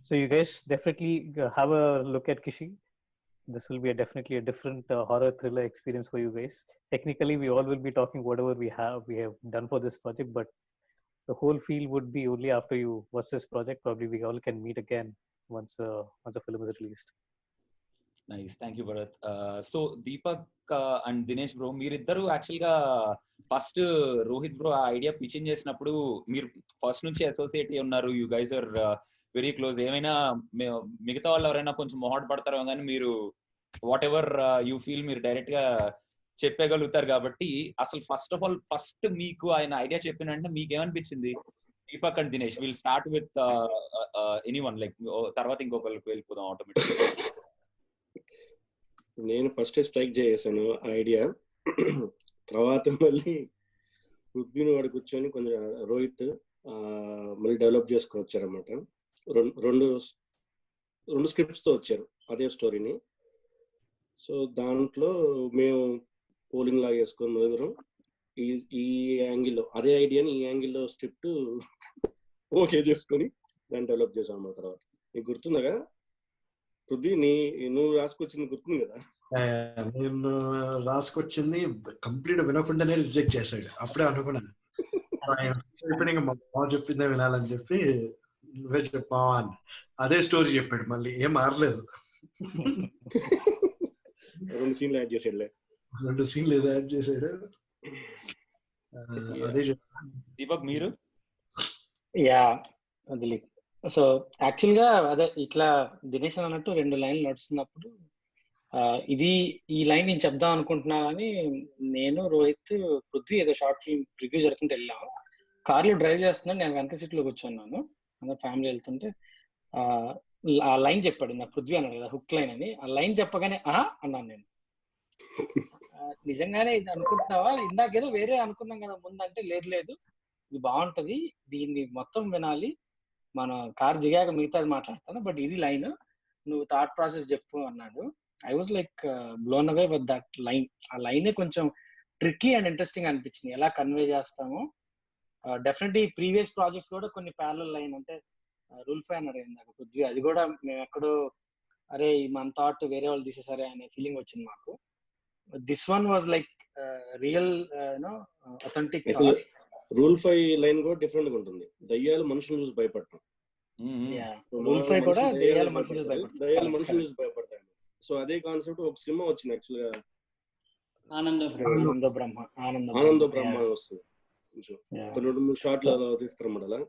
So you guys definitely have a look at Kishi. This will be definitely a different horror thriller experience for you guys. Technically, we all will be talking whatever we have done for this project, but the whole feel would be only after you watch this project. Probably we all can meet again once a film is released. Nice, thank you Bharat. So Deepak and Dinesh bro, మీరిద్దరు actual గా first Rohit bro ఆ idea pitching చేసినప్పుడు మీరు first నుంచి associate అయి ఉన్నారు. You guys are very close. ఏమైనా మిగతా వాళ్ళు ఎవరైనా కొంచెం మొహాట్ పడతారో కానీ మీరు వాట్ ఎవర్ యూ ఫీల్ మీరు డైరెక్ట్ గా చెప్పగలుగుతారు. కాబట్టి అసలు ఫస్ట్ ఆఫ్ ఆల్ ఫస్ట్ మీకు ఆయన ఐడియా చెప్పినంటే మీకు ఏమనిపించింది? Deepak and Dinesh, will start with anyone, like తర్వాత ఇంకొకరికి వెళ్ళిపోదాం ఆటోమేటిక్. నేను ఫస్ట్ స్ట్రైక్ చేసాను ఐడియా. తర్వాత మళ్ళీ పృథ్వీని వాడు కూర్చొని కొంచెం రోహిత్ మళ్ళీ డెవలప్ చేసుకొని వచ్చారన్నమాట. రెండు స్క్రిప్ట్స్ తో వచ్చారు అదే స్టోరీని. సో దాంట్లో మేము పోలింగ్ లాగా వేసుకొని మొదలు ఈ యాంగిల్లో అదే ఐడియాని ఈ యాంగిల్లో స్క్రిప్ట్ ఓకే చేసుకొని దాన్ని డెవలప్ చేసాం అన్నమాట. తర్వాత నీకు గుర్తుందగా పృథ్వీ, నువ్వు రాసుకొచ్చింది గుర్తుంది కదా? నేను రాసుకొచ్చింది కంప్లీట్ వినకుండానే రిజెక్ట్ చేశాడు. అప్పుడే అనుకున్నాను మా మామ చెప్పిందే వినాలని చెప్పి నువ్వే చెప్పావా అని. అదే స్టోరీ చెప్పాడు, మళ్ళీ ఏం మారలేదు. 2 సీన్లు యాడ్ చేసాడులే. 2 సీన్లు ఏదో యాడ్ చేశాడు. అదే చెప్పాను. దీపక్ మీరు? యా దిలీప్. సో యాక్చువల్ గా అదే ఇట్లా దినేష్ అన్నట్టు 2 లైన్లు నడుస్తున్నప్పుడు ఈ లైన్ నేను చెప్దాం అనుకుంటున్నా అని నేను రోహిత్ పృథ్వీ ఏదో షార్ట్ ఫిల్మ్ రివ్యూ జరుగుతుంటే వెళ్ళాము. కార్లో డ్రైవ్ చేస్తున్నాను, నేను వెనక సీట్ లో కూర్చున్నాను, అందరూ ఫ్యామిలీ వెళ్తుంటే ఆ లైన్ చెప్పాడు నాకు. పృథ్వీ అన్నాడు కదా హుక్ లైన్ అని. ఆ లైన్ చెప్పగానే అన్నాను నేను. నిజంగానే ఇది అనుకుంటున్నావా? ఇందాకేదో వేరే అనుకున్నాం కదా ముందంటే, లేదు ఇది బాగుంటది, దీన్ని మొత్తం వినాలి, మనం కార్ దిగాక మిగతాది మాట్లాడతాను, బట్ ఇది లైన్, నువ్వు థాట్ ప్రాసెస్ చెప్పు అన్నాడు. I was like blown away with that line. ఆ లైనే కొంచెం ట్రిక్కీ అండ్ ఇంట్రెస్టింగ్ అనిపించింది, ఎలా కన్వే చేస్తాము. డెఫినెట్లీ ప్రీవియస్ ప్రాజెక్ట్స్ కూడా కొన్ని ప్యారలల్ లైన్ అంటే రూల్ ఫై అన్నారు ఇందాక పృథ్వీ, అది కూడా మేము ఎక్కడో అరే మన థాట్ వేరే వాళ్ళు తీసేసరే అనే ఫీలింగ్ వచ్చింది మాకు. This one was like real authentic. Rule 5 line కూడా డిఫరెంట్ గా ఉంటుంది. దయ్యాలు మనుషులు చూసి భయపడతాం. రూల్ 5 కూడా దయ్యాలు మనుషులు చూసి భయపడతాయి. సో అదే కాన్సెప్ట్ ఒక సినిమా వచ్చింది యాక్చువల్ గా, ఆనందో బ్రహ్మ వస్తుంది. కొన్ని 2-3 షాట్లు తీస్తారన్నమాట అలా.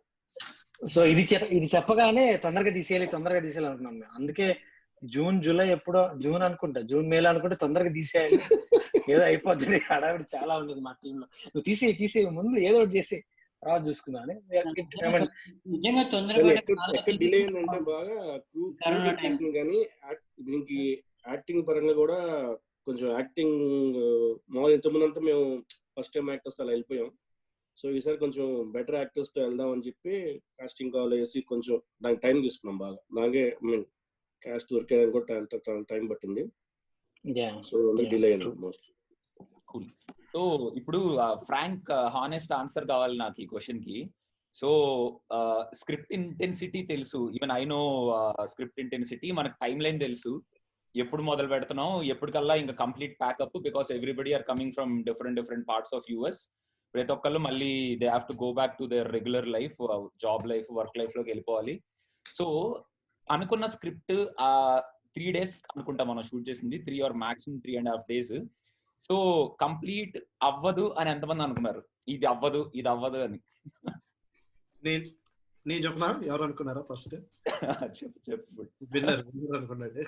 సో ఇది చెప్పగానే తొందరగా తీసేయాలి అనుకున్నాం మేము. అందుకే జూలై ఎప్పుడో జూన్ అనుకుంటా, మేలో అనుకుంటే తొందరగా తీసేయాలి, ఏదో అయిపోతుంది, హడావిడి చాలా ఉంటుంది మా టీమ్ లో. నువ్వు తీసే ముందు ఏదో ఒకటి చేసి తర్వాత చూసుకుందాం. నిజంగా తొందరగా డిలే ఏంటంటే బాగా కానీ దీనికి యాక్టింగ్ పరంగా కూడా కొంచెం యాక్టింగ్ మామూలు ఇంతకుముందు అంతా మేము ఫస్ట్ టైం యాక్టర్స్ అలా వెళ్ళిపోయాం. సో ఈసారి కొంచెం బెటర్ యాక్టర్స్ తో వెళ్దాం అని చెప్పి కాస్టింగ్ కాల్ వేసి కొంచెం దానికి టైం తీసుకున్నాం బాగా. నాకే క్యాస్ట్ దొరికేదని కూడా చాలా టైం పట్టింది. సో డిలే అయినా మోస్ట్. కూల్. సో ఇప్పుడు ఫ్రాంక్ హానెస్ట్ ఆన్సర్ కావాలి నాకు ఈ క్వశ్చన్ కి. సో స్క్రిప్ట్ ఇంటెన్సిటీ తెలుసు, even I know script intensity, మనకు టైం లైన్ తెలుసు, ఎప్పుడు మొదలు పెడుతున్నాం, ఎప్పటికల్లా ఇంకా complete pack up, because everybody are coming from different parts of US. ప్రతి ఒక్కళ్ళు మళ్ళీ they have to go back to their regular life, job life, work life లోకి వెళ్ళిపోవాలి. సో అనుకున్న స్క్రిప్ట్ 3 days అనుకుంటా మనం షూట్ చేసింది, 3 or maximum 3.5 days. So complete అవ్వదు అని ఎంతమంది అనుకున్నారు? ఇది అవ్వదు అని. నేను చెప్పనా ఎవరు అనుకున్నారా? ఫస్ట్ చెప్పు. విన్నర్ అనుకున్నాడు.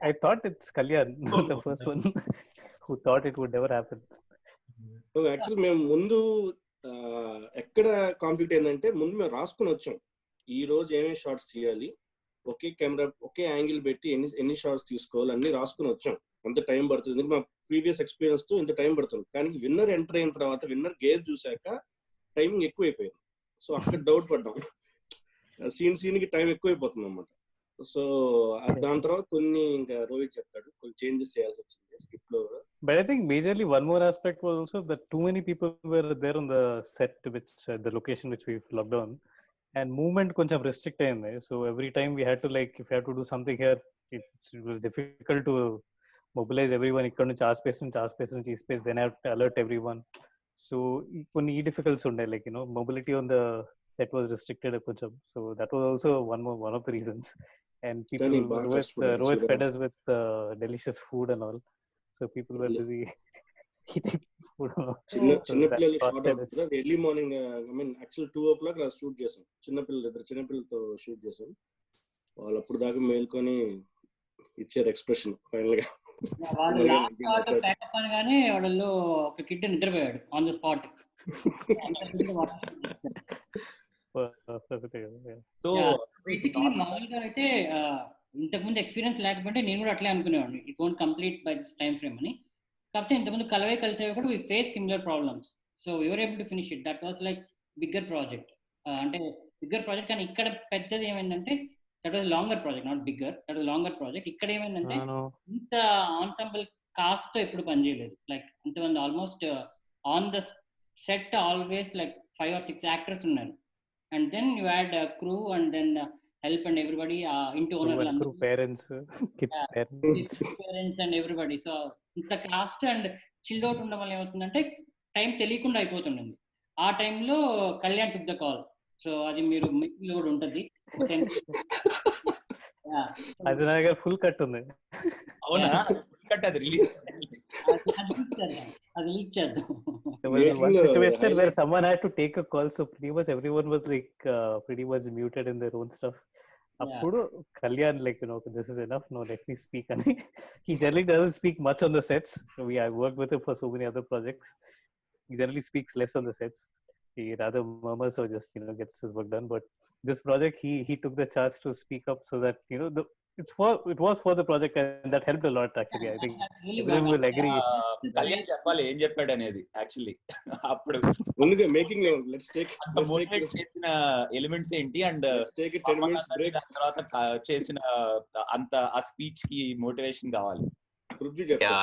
I thought it's Kalyan, the first one who thought it would never happen. Actually మేము ముందు ఎక్కడ కాన్ఫ్లిక్ట్ ఏంటంటే, ముందు మేము రాసుకుని వచ్చాం ఈ రోజు ఏమేమి షార్ట్స్ తీయాలి, ఒకే కెమెరా ఒకే యాంగిల్ పెట్టి ఎన్ని షార్ట్స్ తీసుకోవాలి అన్ని రాసుకుని వచ్చాం. అంత టైం పడుతుంది, మా ప్రీవియస్ ఎక్స్పీరియన్స్ తో ఇంత టైం పడుతుంది. కానీ విన్నర్ ఎంటర్ అయిన తర్వాత విన్నర్ గేర్ చూసాక టైమింగ్ ఎక్కువైపోయింది. సో అక్కడ డౌట్ పడ్డాం, సీన్ కి టైం ఎక్కువైపోతుంది అన్నమాట. సో దాని తర్వాత కొన్ని ఇంకా రోహిత్ చెప్తాడు, కొన్ని చేంజెస్ చేయాల్సి వచ్చింది స్క్రిప్ట్ లో. But I think majorly one more aspect was also that too many people were there on the set, which the location which we've locked down, and movement koncham restrict ayindi. So every time we had to, like, if we had to do something here, it was difficult to mobilize everyone. Ikkada nunchi aa space nunchi ee space, then I have to alert everyone. So కొన్ని ఈ difficults ఉండే, like mobility on the set was restricted కొంచెం. So that was also one of the reasons. And people, Rohit fed us with delicious food and all. So people were busy eating food and all. చిన్న పిల్లలు short అవుతుంది early morning. I mean actual 2 o'clock అలా shoot చేసాం. చిన్న పిల్లలతో shoot చేసాం. వాళ్ళు అప్పుడు దాకా మేల్కొని ఇచ్చారు ఎక్స్ప్రెషన్ ఫైనల్ గా. అనగానే వాళ్ళు ఒక కిడ్ నిద్రపోయాడు ఆన్ ద స్పాట్. మామూలుగా అయితే ఇంతకుముందు ఎక్స్పీరియన్స్ లేకపోతే నేను కూడా అట్లే అనుకునేవాడిని, it won't complete by this time frame అని. కాకపోతే ఇంతకుముందు కలిసేవి కూడా we face similar problems. So we were able to finish it. That was like bigger project. అంటే బిగ్గర్ ప్రాజెక్ట్, కానీ ఇక్కడ పెద్దది ఏమైందంటే that was longer project, not bigger, that was longer project. ఇక్కడ ఏమైందంటే ఇంత ఆన్సంబుల్ కాస్ట్ తో ఎప్పుడు పనిచేయలేదు. లైక్ ఇంతమంది almost on the set always like 5 or 6 actors ఉన్నారు. And then you add a crew and then help and everybody into owner crew, parents, kids, parents and everybody. So ఇంత cost and chilled out ఉండడం వల్ల ఏమవుతుందంటే time తెలియకుండా అయిపోతుండింది. ఆ టైంలో Kalyan took the call. So అది మీరు మీటింగ్ లో కూడా ఉంటుంది. అది నాకు ఫుల్ కట్ ఉంది. అవునా? కట్ అది రిలీజ్ అది లీక్ చేద్దాం. There was one situation where someone had to take a call, so pretty much everyone was like pretty much muted in their own stuff. Appudu Kalyan like this is enough, no, let me speak. And he generally doesn't speak much on the sets. I worked with him for so many other projects. He generally speaks less on the sets. He rather murmurs or just gets his work done. But this project he took the charge to speak up so that it was for the project, and that helped a lot actually. I think everyone will agree. Kalyan చెప్పాలి ఏం చెప్పాడు అనేది actually. అప్పుడు ముందుగా making let's take చేసిన elements ఏంటి and 10 minutes break తర్వాత చేసిన అంత ఆ స్పీచ్ కి మోటివేషన్ కావాలి.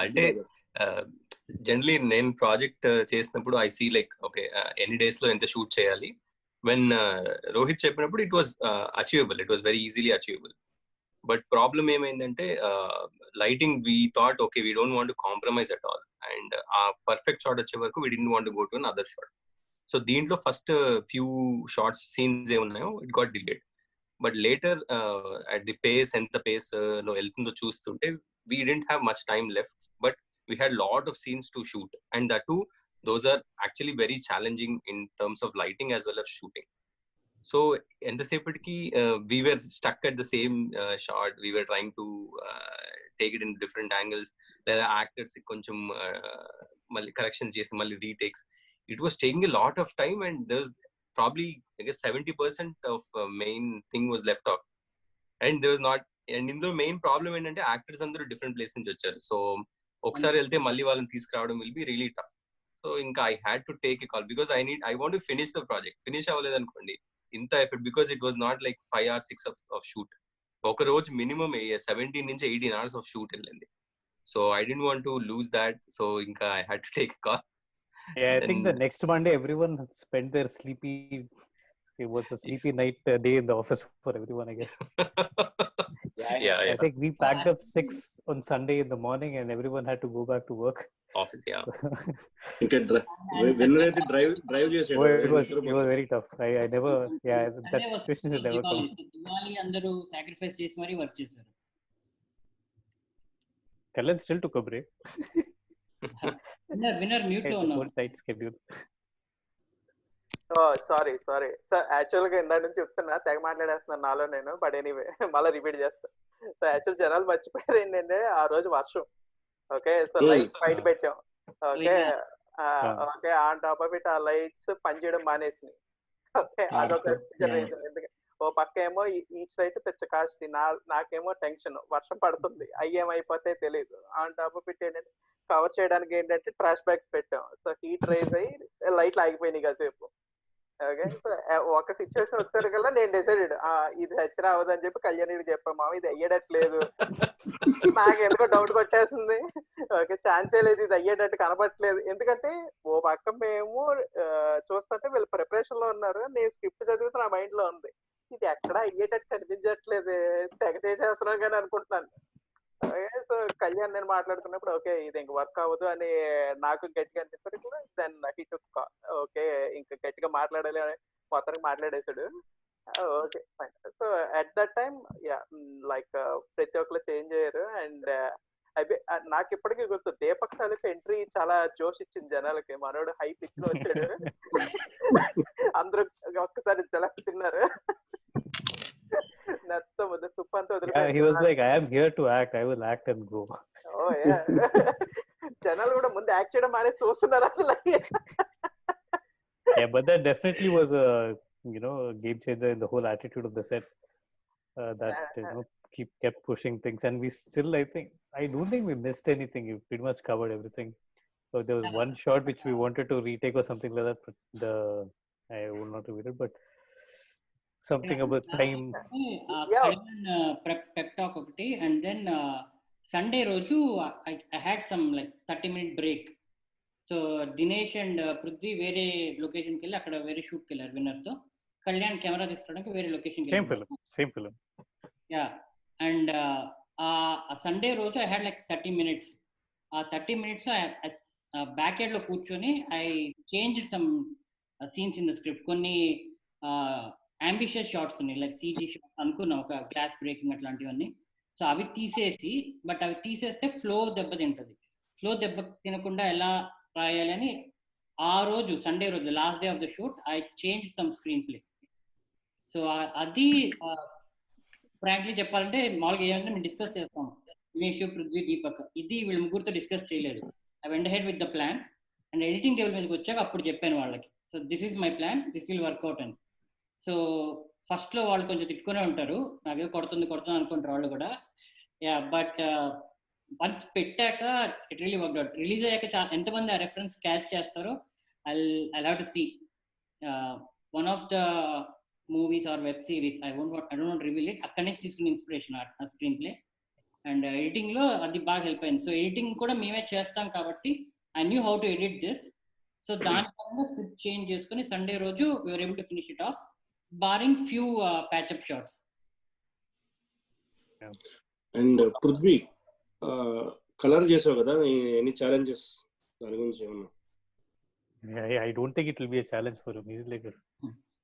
అంటే జనరలీ నేను ప్రాజెక్ట్ చేసినప్పుడు ఐ సీ లైక్ ఓకే ఎన్ని డేస్ లో ఎంత షూట్ చేయాలి. వెన్ రోహిత్ చెప్పినప్పుడు it was achievable, it was very easily achievable. But problem ఏమైందంటే lighting we thought okay we don't want to compromise at all, and ఆ perfect shot వచ్చే వరకు we didn't want to go to an other shot. So దీంట్లో first few shots scenes ఏమున్నాయో it got delayed. But later at the pace ఎంత face లో వెళ్తుందో చూస్తుంటే we didn't have much time left, but we had lot of scenes to shoot, and that to those are actually very challenging in terms of lighting as well as shooting. So enthasepatiki we were stuck at the same shot. We were trying to take it in different angles. The actors koncham malli correction chesi malli retakes. It was taking a lot of time, and there was probably I guess 70% of main thing was left off, and there was not, and in the main problem endante actors andaru different places nunchi vacharu. So okkasari velte malli valani తీసుకురావడం will be really tough. So inka I had to take a call because I want to finish the project. Finish avaledu anukondi inta effort, because it was not like 5 or 6 of shoot. Oka roju minimum 17 నుంచి 18 hours of shoot ellindi. So I didn't want to lose that, so inka I had to take a call. Yeah, I think the next Monday everyone spent their sleepy, it was a sleepy night day in the office for everyone, I guess. Yeah. I think we packed up 6 on Sunday in the morning and everyone had to go back to work. Office, yeah. Okay, when drive చేసాడు. It was very tough. I never, that situation has never come. Diwali అందరూ sacrifice చేసి మరి work చేశారు. Kalyan still took a break. Winner mute లో ఉన్నాడు. Tight schedule. Sorry sir, actual గా ఇందాక నుంచి చెప్తున్నా తెగ మాట్లాడేస్తున్నాను నాలో నేను. బట్ ఎనీవే మళ్ళీ రిపీట్ చేస్తా. సో యాక్చువల్ జనాలు మర్చిపోయారు ఏంటంటే ఆ రోజు వర్షం. ఓకే, సో లైట్స్ బయట పెట్టాం. Okay okay, on top of it ఆ లైట్స్ పనిచేయడం మానేసినాయి. ఓకే, అదొక రీజన్. ఎందుకంటే ఓ పక్క ఏమో ఈచ్ లైట్ పిచ్చ కాస్ట్లీ, నాకేమో టెన్షన్, వర్షం పడుతుంది, అయ్యేమైపోతే తెలియదు. ఆన్ టాప్ ఆఫ్ ఇట్ ఏంటంటే కవర్ చేయడానికి ఏంటంటే ట్రాష్ బ్యాగ్స్ పెట్టాం. సో హీట్ రైజ్ అయ్యి లైట్లు ఆగిపోయినాయి కాసేపు. ఓకే, సో ఒక సిచ్యువేషన్ వచ్చారు కల్లా నేను డిసైడెడ్ ఇది హెచ్చరా అవ్వదని చెప్పి కళ్యాణికి చెప్పాను, మామ ఇది అయ్యేటట్లేదు, నాకు ఎందుకో డౌట్ కొట్టేస్తుంది. ఓకే, ఛాన్సే లేదు, ఇది అయ్యేటట్టు కనబట్టలేదు. ఎందుకంటే ఓ పక్క మేము చూస్తుంటే వీళ్ళు ప్రిపరేషన్ లో ఉన్నారు, నేను స్క్రిప్ట్ చదివితే నా మైండ్ లో ఉంది ఇది ఎక్కడ అయ్యేటట్టు కనిపించట్లేదు, తెగ చేసేస్తున్నాం కానీ అనుకుంటున్నాను. సో కళ్యాణ్ నేను మాట్లాడుతున్నప్పుడు ఓకే ఇది ఇంక వర్క్ అవ్వదు అని నాకు గట్టిగా అనిపించారు. దెన్ హీ టుక్ ఓకే ఇంకా గట్టిగా మాట్లాడాలి అని మొత్తానికి మాట్లాడేశాడు. Okay fine. So at that time yeah like ప్రతి ఒక్కరు చేంజ్ అయ్యారు. అండ్ నాకు ఇప్పటికీ గుర్తు దీపక్ తాలూకు ఎంట్రీ చాలా జోష్ ఇచ్చింది జనాలకి. మనోడు హై పిచ్ లో వచ్చాడు. అందరూ ఒక్కసారి జలక్ తిన్నారు. Yeah, he was like, I am here to act. I will act and go. Oh yeah. జనాలు కూడా ముందు యాక్ట్ చేయడం మానేసి చూస్తున్నారు అసలు. Yeah, but that definitely was a game changer in the whole attitude of the set. That kept pushing things, and we still, I don't think we missed anything. We pretty much covered everything. So there was one shot which we wanted to retake or something like that, but I will not reveal it, but something about time. Prep talk ఒకటి, and then Sunday రోజు I had some like 30-minute break. So Dinesh and Prithvi వేరే లొకేషన్కి వెళ్ళి అక్కడ వేరే షూట్కి వెళ్ళారు విన్నర్తో. Kalyan camera తీసుకోవడానికి వేరే లొకేషన్కి సేమ్ ఫిల్మ్. యా, అండ్ ఆ సండే రోజు ఐ హ్యాడ్ లైక్ 30 minutes. ఆ 30 minutes బ్యాక్ యార్డ్ లో కూర్చొని I change some scenes in the script. కొన్ని అంబిషియస్ షార్ట్స్ ఉన్నాయి, లైక్ సీజీ షార్ట్స్ అనుకున్నాం, ఒక గ్లాస్ బ్రేకింగ్ అట్లాంటివన్నీ. సో అవి తీసేసి, బట్ అవి తీసేస్తే ఫ్లో దెబ్బ తింటుంది. ఫ్లో దెబ్బ తినకుండా ఎలా రాయాలి అని ఆ రోజు సండే రోజు last day of the shoot I change some screen play. So అది ఫ్రాంక్లీ చెప్పాలంటే మామూలుగా ఏమంటే మేము డిస్కస్ చేస్తాం, దినేష్, పృథ్వీ, దీపక్, ఇది వీళ్ళ ముగ్గురితో డిస్కస్ చేయలేదు. I went head with the plan and editing table మీదకి వచ్చాక అప్పుడు చెప్పాను వాళ్ళకి, so this is my plan, this will work out అని. సో ఫస్ట్ లో వాళ్ళు కొంచెం తిట్టుకునే ఉంటారు, నాకేదో కొడుతుంది అనుకుంటారు వాళ్ళు కూడా. యా, బట్ వన్స్ పెట్టాక it really work out. Release అయ్యాక ఎంతమంది ఆ రెఫరెన్స్ క్యాచ్ చేస్తారో I have to see. One of the movies or web series, I don't want reveal it, అక్కడి నుంచి తీసుకున్న ఇన్స్పిరేషన్ ఆ స్క్రీన్ ప్లే. అండ్ ఎడిటింగ్ లో అది బాగా హెల్ప్ అయింది. సో ఎడిటింగ్ కూడా మేమే చేస్తాం కాబట్టి I knew how to edit this. So దానిపరంగా స్క్రిప్ట్ చేంజ్ చేసుకుని సండే రోజు we were able to finish it off, barring few patch-up shots. And Prithvi colour చేసావు కదా, ఎనీ ఛాలెంజెస్ దాని గురించి ఏమన్నా? I don't think it will be a challenge for him. He's like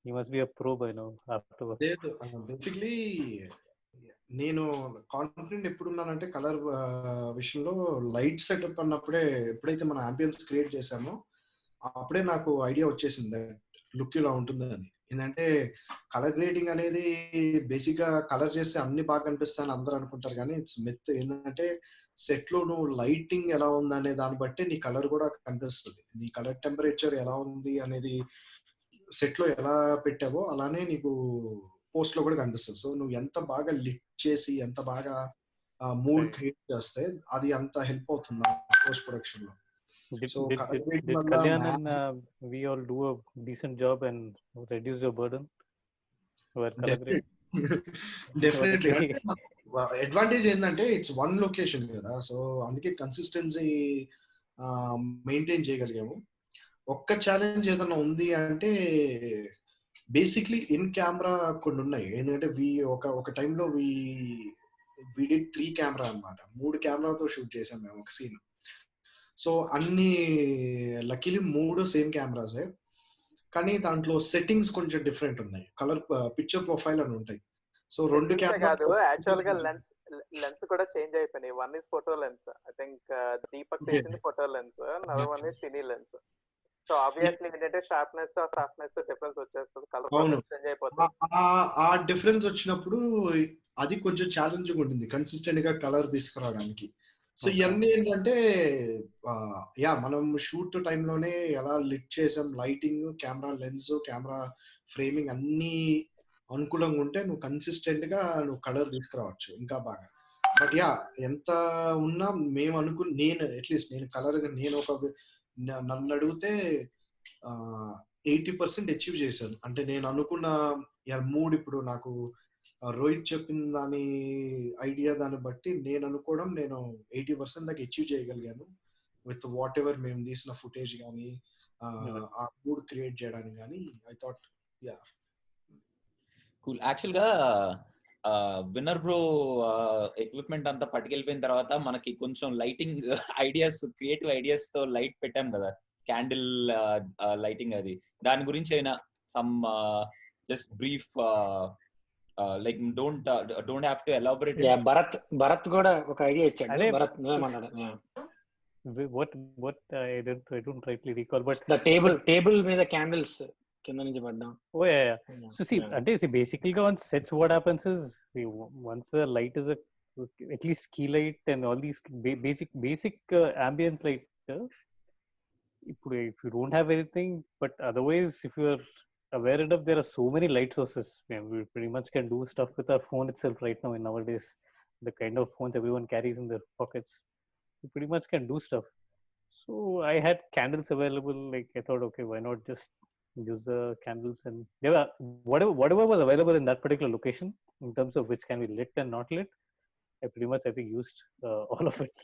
he must be a pro by now after. Basically నేను confident ఎప్పుడున్నానంటే colour విషయంలో light setup అన్నప్పుడే, ఎప్పుడైతే మనం అంబియన్స్ క్రియేట్ చేసామో అప్పుడే నాకు ఐడియా వచ్చేసింది లుక్ ఇలా ఉంటుందని. ఏంటంటే కలర్ గ్రేడింగ్ అనేది బేసిక్ గా కలర్ చేస్తే అన్ని బాగా కనిపిస్తాయని అందరూ అనుకుంటారు, కానీ ఇట్స్ మిత్. ఏంటంటే సెట్ లో నువ్వు లైటింగ్ ఎలా ఉంది అనే దాన్ని బట్టి నీ కలర్ కూడా కనిపిస్తుంది. నీ కలర్ టెంపరేచర్ ఎలా ఉంది అనేది సెట్ లో ఎలా పెట్టావో అలానే నీకు పోస్ట్ లో కూడా కనిపిస్తుంది. సో నువ్వు ఎంత బాగా లిట్ చేసి ఎంత బాగా మూడ్ క్రియేట్ చేస్తే అది అంత హెల్ప్ అవుతుంది పోస్ట్ ప్రొడక్షన్ లో. Did Kalyan and we all do a decent job and reduce your burden? Definitely. Advantage ఏంటంటే ఇట్స్ వన్ లొకేషన్ కదా, సో అందుకే కన్సిస్టెన్సీ మెయింటైన్ చేయగలిగాము. ఒక్క ఛాలెంజ్ ఏదైనా ఉంది అంటే బేసిక్లీ ఇన్ కెమెరా కొన్ని ఉన్నాయి. ఎందుకంటే ఒక టైంలో వి డిడ్ 3 కెమెరా అనమాట, 3 కెమెరాతో షూట్ చేసాం మేము ఒక సీన్. సో అన్ని లక్కీలీ 3 సేమ్ కెమెరాసే, కానీ దాంట్లో సెట్టింగ్స్ కొంచెం డిఫరెంట్ ఉన్నాయి. కలర్ పిక్చర్ ప్రొఫైల్ అని ఉంటాయి. సో 2 కెమెరా కాదు, యాక్చువల్ గా లెన్స్ కూడా చేంజ్ అయిపోయినాయి. One is photo lens, I think Deepak తీసింది photo lens, another one is cine lens. So obviously ఏంటంటే షార్ప్నెస్ డిఫరెన్స్ వచ్చేస్తుంది, కలర్ చేంజ్ అయిపోతుంది. ఆ డిఫరెన్స్ వచ్చినప్పుడు అది కొంచెం ఛాలెంజింగ్ ఉంటుంది కన్సిస్టెంట్ గా కలర్ తీసుకురావడానికి. సో ఇవన్నీ ఏంటంటే మనం షూట్ టైంలోనే ఎలా లిట్ చేసాం, lighting, camera lens, camera framing అన్ని అనుకూలంగా ఉంటే నువ్వు కన్సిస్టెంట్ గా నువ్వు కలర్ తీసుకురావచ్చు ఇంకా బాగా. బట్ ఎంత ఉన్నా నేను అట్లీస్ట్ నేను కలర్ నన్ను అడిగితే 80% అచీవ్ చేశాను. అంటే నేను అనుకున్న మూడ్, ఇప్పుడు నాకు రోహిత్ చెప్పిన దాని ఐడియా దాన్ని బట్టి నేను అనుకోవడం నేను 80% దాకా అచీవ్ చేయగలిగాను విత్ వాట్ ఎవర్ మేము తీసిన ఫుటేజ్ కానీ ఆ మూడ్ క్రియేట్ చేయడానికి కానీ. I thought cool. యాక్చువల్ గా విన్నర్ బ్రో ఎక్విప్మెంట్ అంతా పట్టుకెళ్ళిపోయిన తర్వాత మనకి కొంచెం లైటింగ్ ఐడియాస్, క్రియేటివ్ ఐడియాస్ తో లైట్ పెట్టాం కదా, క్యాండిల్ లైటింగ్. అది దాని గురించి అయినా some just brief, like don't have to elaborate. Bharath కూడా ఒక ఐడియా ఇచ్చాడు. అదే భరత్ నువ్వేమన్నాడు? what I don't rightly recall, but the table మీద క్యాండిల్స్ కింద నుంచి పడ్డాం. oh yeah. So see basically on sets what happens is once the light is at least key light and all these basic ambient light, if you don't have anything, but otherwise if you are aware enough, there are so many light sources. We pretty much can do stuff with our phone itself right now. In nowadays, the kind of phones everyone carries in their pockets, you pretty much can do stuff. So I had candles available. Like I thought, okay, why not just use the candles, and whatever was available in that particular location in terms of which can be lit and not lit, I pretty much used all of it.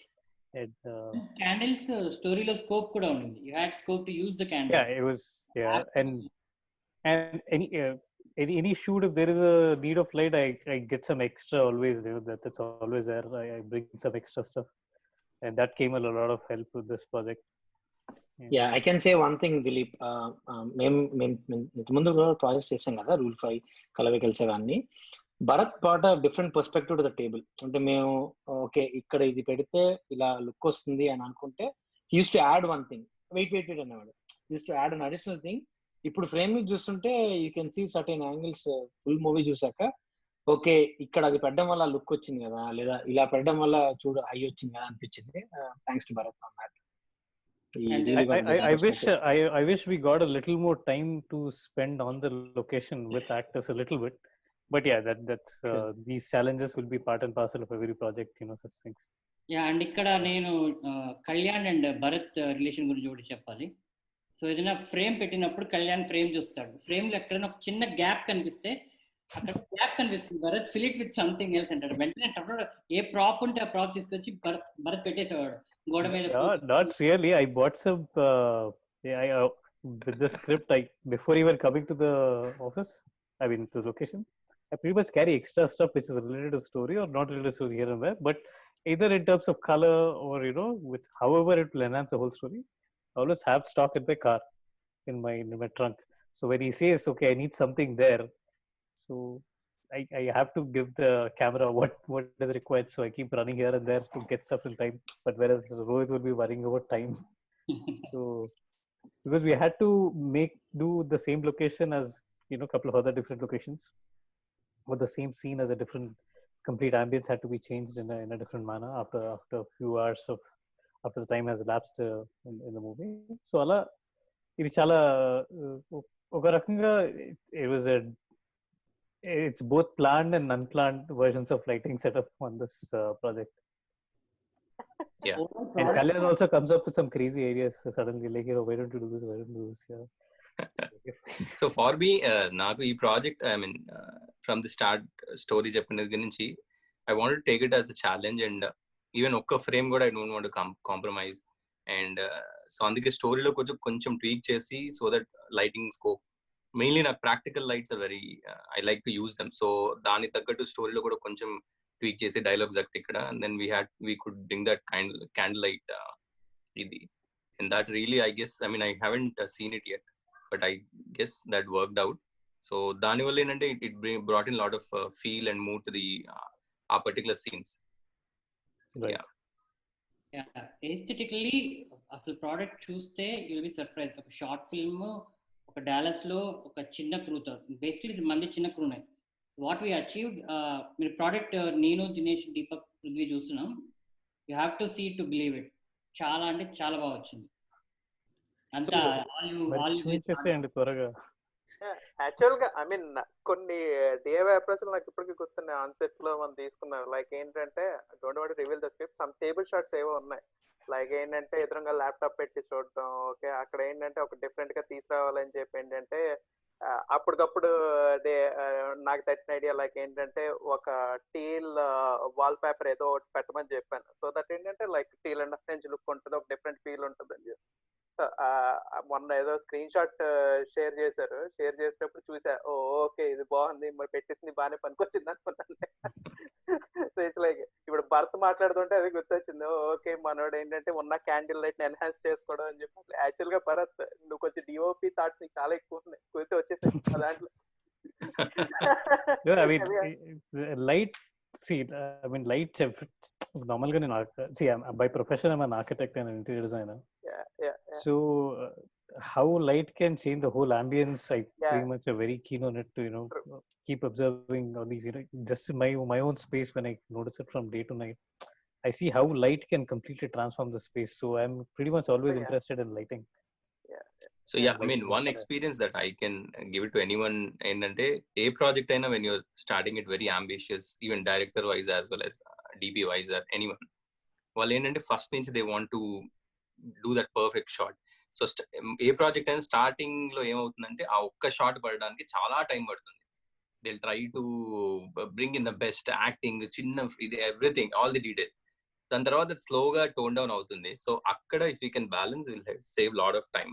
And candles స్టోరీలో scope కూడా ఉంది. You had scope to use the candles. yeah, it was and any shoot, if there is a need of light, I get some extra always. That's always there. I bring some extra stuff, and that came a lot of help with this project. Yeah, I can say one thing Dilip. మేము ఇంతకుముందు projects చేసాం కదా, rule 5 కలవి కలిసేవాన్ని. Bharat పాట different perspective to the table. అంటే మేము okay ఇక్కడ ఇది పెడితే ఇలా లుక్ వస్తుంది అని అనుకుంటే, used to add one thing, wait అనేవాడు. Used to add an additional thing. ఇప్పుడు ఫ్రేమింగ్ చూస్తుంటే you can see certain angles. Full movie చూసాక ఓకే ఇక్కడ అది పెట్టడం వల్ల లుక్ వచ్చింది కదా, లేదా ఇలా పెట్టడం వల్ల చూడు హై వచ్చింది కదా అనిపించింది. Thanks to Bharat on that. I wish we got a little more time to spend on the location with actors a little bit, but yeah, that's these challenges will be part and parcel of every project, such things. Yeah, and ఇక్కడ నేను Kalyan and Bharat relation గురించి కూడా చెప్పాలి. So ఏదైనా frame పెట్టినప్పుడు Kalyan frame చూస్తాడు. Frame లో ఎక్కడైనా ఒక చిన్న గ్యాప్ కనిపిస్తే అక్కడ గ్యాప్ కనిపిస్తుంది, Bharat fill it with something else అంటాడు. వెంటనే ఏ ప్రాప్ ఉంటే ఆ ప్రాప్ తీసుకొచ్చి భరత్ పెట్టేసేవాడు గోడ మీద. Not really. I bought some with the script. Before even coming to the office, I mean to the location, I pretty much carry extra stuff which is related to story or not related to story here and there, but either in terms of color or with however it will enhance the whole story. I always have stock in my car, in my trunk. So when he says, okay, I need something there, so I have to give the camera what is required. So I keep running here and there to get stuff in time. But whereas Rohit will be worrying about time. So because we had to do the same location as a couple of other different locations, but the same scene as a different complete ambience had to be changed in a different manner after a few hours after the time has elapsed in the movie. So ala ఇది చాలా ఒక రకంగా it's both planned and unplanned versions of lighting setup on this project. Yeah. And Kalyan also comes up with some crazy ideas suddenly, like, why don't you do this, why don't you do this? Yeah. So for me, నాకు ఈ project, I mean, from the start story చెప్పిన దగ్గర నుంచి I want to take it as a challenge, and even ఒక్క frame కూడా I don't want to compromise. And so అందుకే స్టోరీలో కొంచెం ట్వీక్ చేసి, so that lighting scope, mainly నాకు practical lights are very, I like to use them. So దాని తగ్గట్టు స్టోరీలో కూడా కొంచెం ట్వీక్ చేసి డైలాగ్స్ అక్కడ ఇక్కడ, and then we could bring that candle light ఇది. And that really I guess, I mean I haven't seen it yet, but I guess that worked out. So దానివల్ల ఏంటంటే it brought in lot of feel and mood to the uh particular scenes. Aesthetically అసలు product చూస్తే you will be surprise. ఒక short film ఒక Dallas లో ఒక చిన్న క్రూతో, బేసిక్లీ మంది చిన్న క్రూనే. వాట్ వీ అచీవ్డ్, మీరు ప్రోడక్ట్ నేను దినేష్ దీపక్ పృథ్వీ చూస్తున్నాం. You have to see to believe it. చాలా అంటే చాలా బాగా వచ్చింది. అంతా త్వరగా యాక్చువల్ గా ఐ మీన్ కొన్ని డిఐవై అప్రోచ్ నాకు ఇప్పటికీ గుర్తున్నాయి. ఆన్సెట్ లో మనం తీసుకున్నాం. లైక్ ఏంటంటే don't want to reveal the script, some table shots ఏవో ఉన్నాయి. లైక్ ఏంటంటే ఎదురుగా ల్యాప్టాప్ పెట్టి చూడటం. ఓకే, అక్కడ ఏంటంటే ఒక డిఫరెంట్ గా తీసుకురావాలని చెప్పి ఏంటంటే అప్పటికప్పుడు నాకు తట్టిన ఐడియా లైక్ ఏంటంటే ఒక టీల్ వాల్ పేపర్ ఏదో ఒకటి పెట్టమని చెప్పాను. సో దట్ ఏంటంటే like teal and orange look ఉంటుంది, ఒక డిఫరెంట్ ఫీల్ ఉంటుంది అని చెప్పి. మొన్న ఏదో స్క్రీన్ షాట్ షేర్ చేశారు. షేర్ చేసినప్పుడు చూసా, ఓకే ఇది బాగుంది, మరి పెట్టేసింది బాగానే పనికొచ్చింది అనుకున్నాను. సో ఇట్స్ లైక్ ఇప్పుడు భర్త మాట్లాడుతుంటే అది గుర్తొచ్చింది. ఓకే మనోడు ఏంటంటే ఉన్న క్యాండిల్ లైట్ ని ఎన్హాన్స్ చేసుకోవడం అని చెప్పి. యాక్చువల్ గా భరత్ నువ్వు కొంచెం డిఓపి థాట్స్ నీకు చాలా ఎక్కువ ఉన్నాయి, కుదితే వచ్చేసాయి ఆ దాంట్లో. I mean, light. See, I mean, light. Normally, see, by profession, I'm an architect and an interior designer. Yeah. So, how light can change the whole ambience? I Yeah. pretty much are very keen on it to keep observing all these. Just in my own space, when I notice it from day to night, I see how light can completely transform the space. So I'm pretty much always interested in lighting. So yeah, I mean, one experience that I can give it to anyone ఏంటంటే ఏ project అయినా when you're starting it very ambitious, even director wise as well as DP wise or anyone, వాళ్ళు ఏంటంటే first నుంచి they want to do that perfect shot. So A project అయినా starting లో ఏమవుతుందంటే ఆ ఒక్క షాట్ పడడానికి చాలా టైం పడుతుంది. They try to bring in the best acting, చిన్న ఇది ఎవ్రీథింగ్, ఆల్ ది డీటెయిల్స్. దాని తర్వాత స్లోగా టోన్ డౌన్ అవుతుంది. సో అక్కడ if you can balance will save lot of time.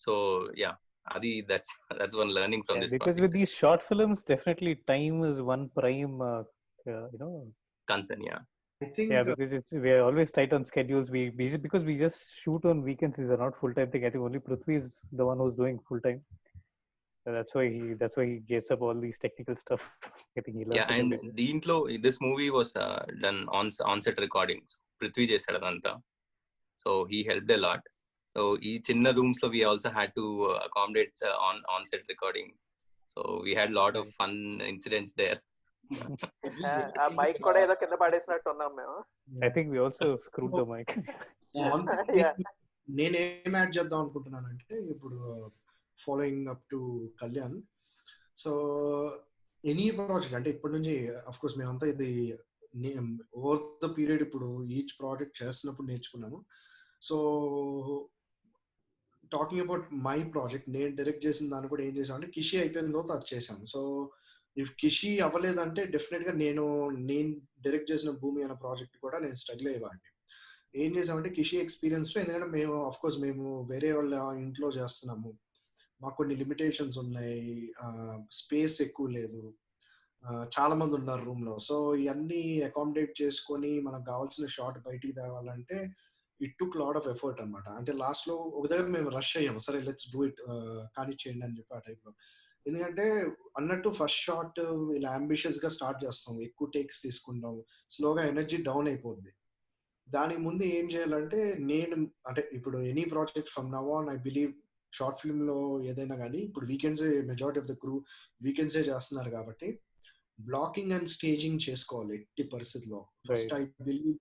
So yeah, Adi, that's one learning from this because project. with these short films, definitely time is one prime concern. Yeah, I think because we are always tight on schedules. Because we just shoot on weekends. These are not full time thing. I think only Prithvi is the one who's doing full time. That's why he gets up all these technical stuff. I think he learns. Yeah, and deentlo this movie was done on set recording. Prithvi chesadu adanta, so he helped a lot. So ఈ చిన్న rooms లో we also had to accommodate on set recording. So we had lot of fun incidents there. ఆ mic కూడా ఏదో కింద పడేసినట్టు ఉన్నాం మేము. I think we also screwed the mic. నేనేం యాడ్ చేద్దాం అనుకుంటున్నానంటే ఇప్పుడు following up to Kalyan. So any project అంటే ఇప్పటి నుంచి అఫ్ కోర్స్ మేమంతా ఇది ఓవర్ ద పీరియడ్ ఇప్పుడు ఈచ్ ప్రాజెక్ట్ చేస్తున్నప్పుడు నేర్చుకున్నాము. So talking about my project, నేను డైరెక్ట్ చేసిన దాన్ని కూడా ఏం చేసాం అంటే కిషి అయిపోయిన తర్వాత అది చేశాను. సో ఇఫ్ కిషి అవ్వలేదంటే డెఫినెట్ గా నేను డైరెక్ట్ చేసిన భూమి అనే ప్రాజెక్ట్ కూడా నేను స్ట్రగుల్ అయ్యేవాడిని. ఏం చేసామంటే కిషి ఎక్స్పీరియన్స్, ఎందుకంటే మేము అఫ్ కోర్స్ మేము వేరే వాళ్ళ ఇంట్లో చేస్తున్నాము, మాకు కొన్ని లిమిటేషన్స్ ఉన్నాయి, స్పేస్ ఎక్కువ లేదు, చాలా మంది ఉన్నారు రూమ్ లో. సో ఇవన్నీ అకామిడేట్ చేసుకొని మనకు కావాల్సిన షాట్ బయటికి తేవాలంటే it took lot of effort అనమాట. అంటే లాస్ట్ లో ఒక దగ్గర మేము రష్ అయ్యాము, సరే లెట్స్ డూ ఇట్ కానీ చేయండి అని చెప్పి ఆ టైప్ లో. ఎందుకంటే అన్నట్టు ఫస్ట్ షాట్ ఇలా అంబిషియస్ గా స్టార్ట్ చేస్తాం, ఎక్కువ టేక్స్ తీసుకుంటాం, స్లోగా ఎనర్జీ డౌన్ అయిపోద్ది. దానికి ముందు ఏం చేయాలంటే నేను అంటే ఇప్పుడు any project from now on I believe short film లో ఏదైనా కానీ ఇప్పుడు weekends majority of the crew వీకెండ్సే చేస్తున్నారు కాబట్టి బ్లాకింగ్ అండ్ స్టేజింగ్ చేసుకోవాలి ఎట్టి పరిస్థితిలో. First I believe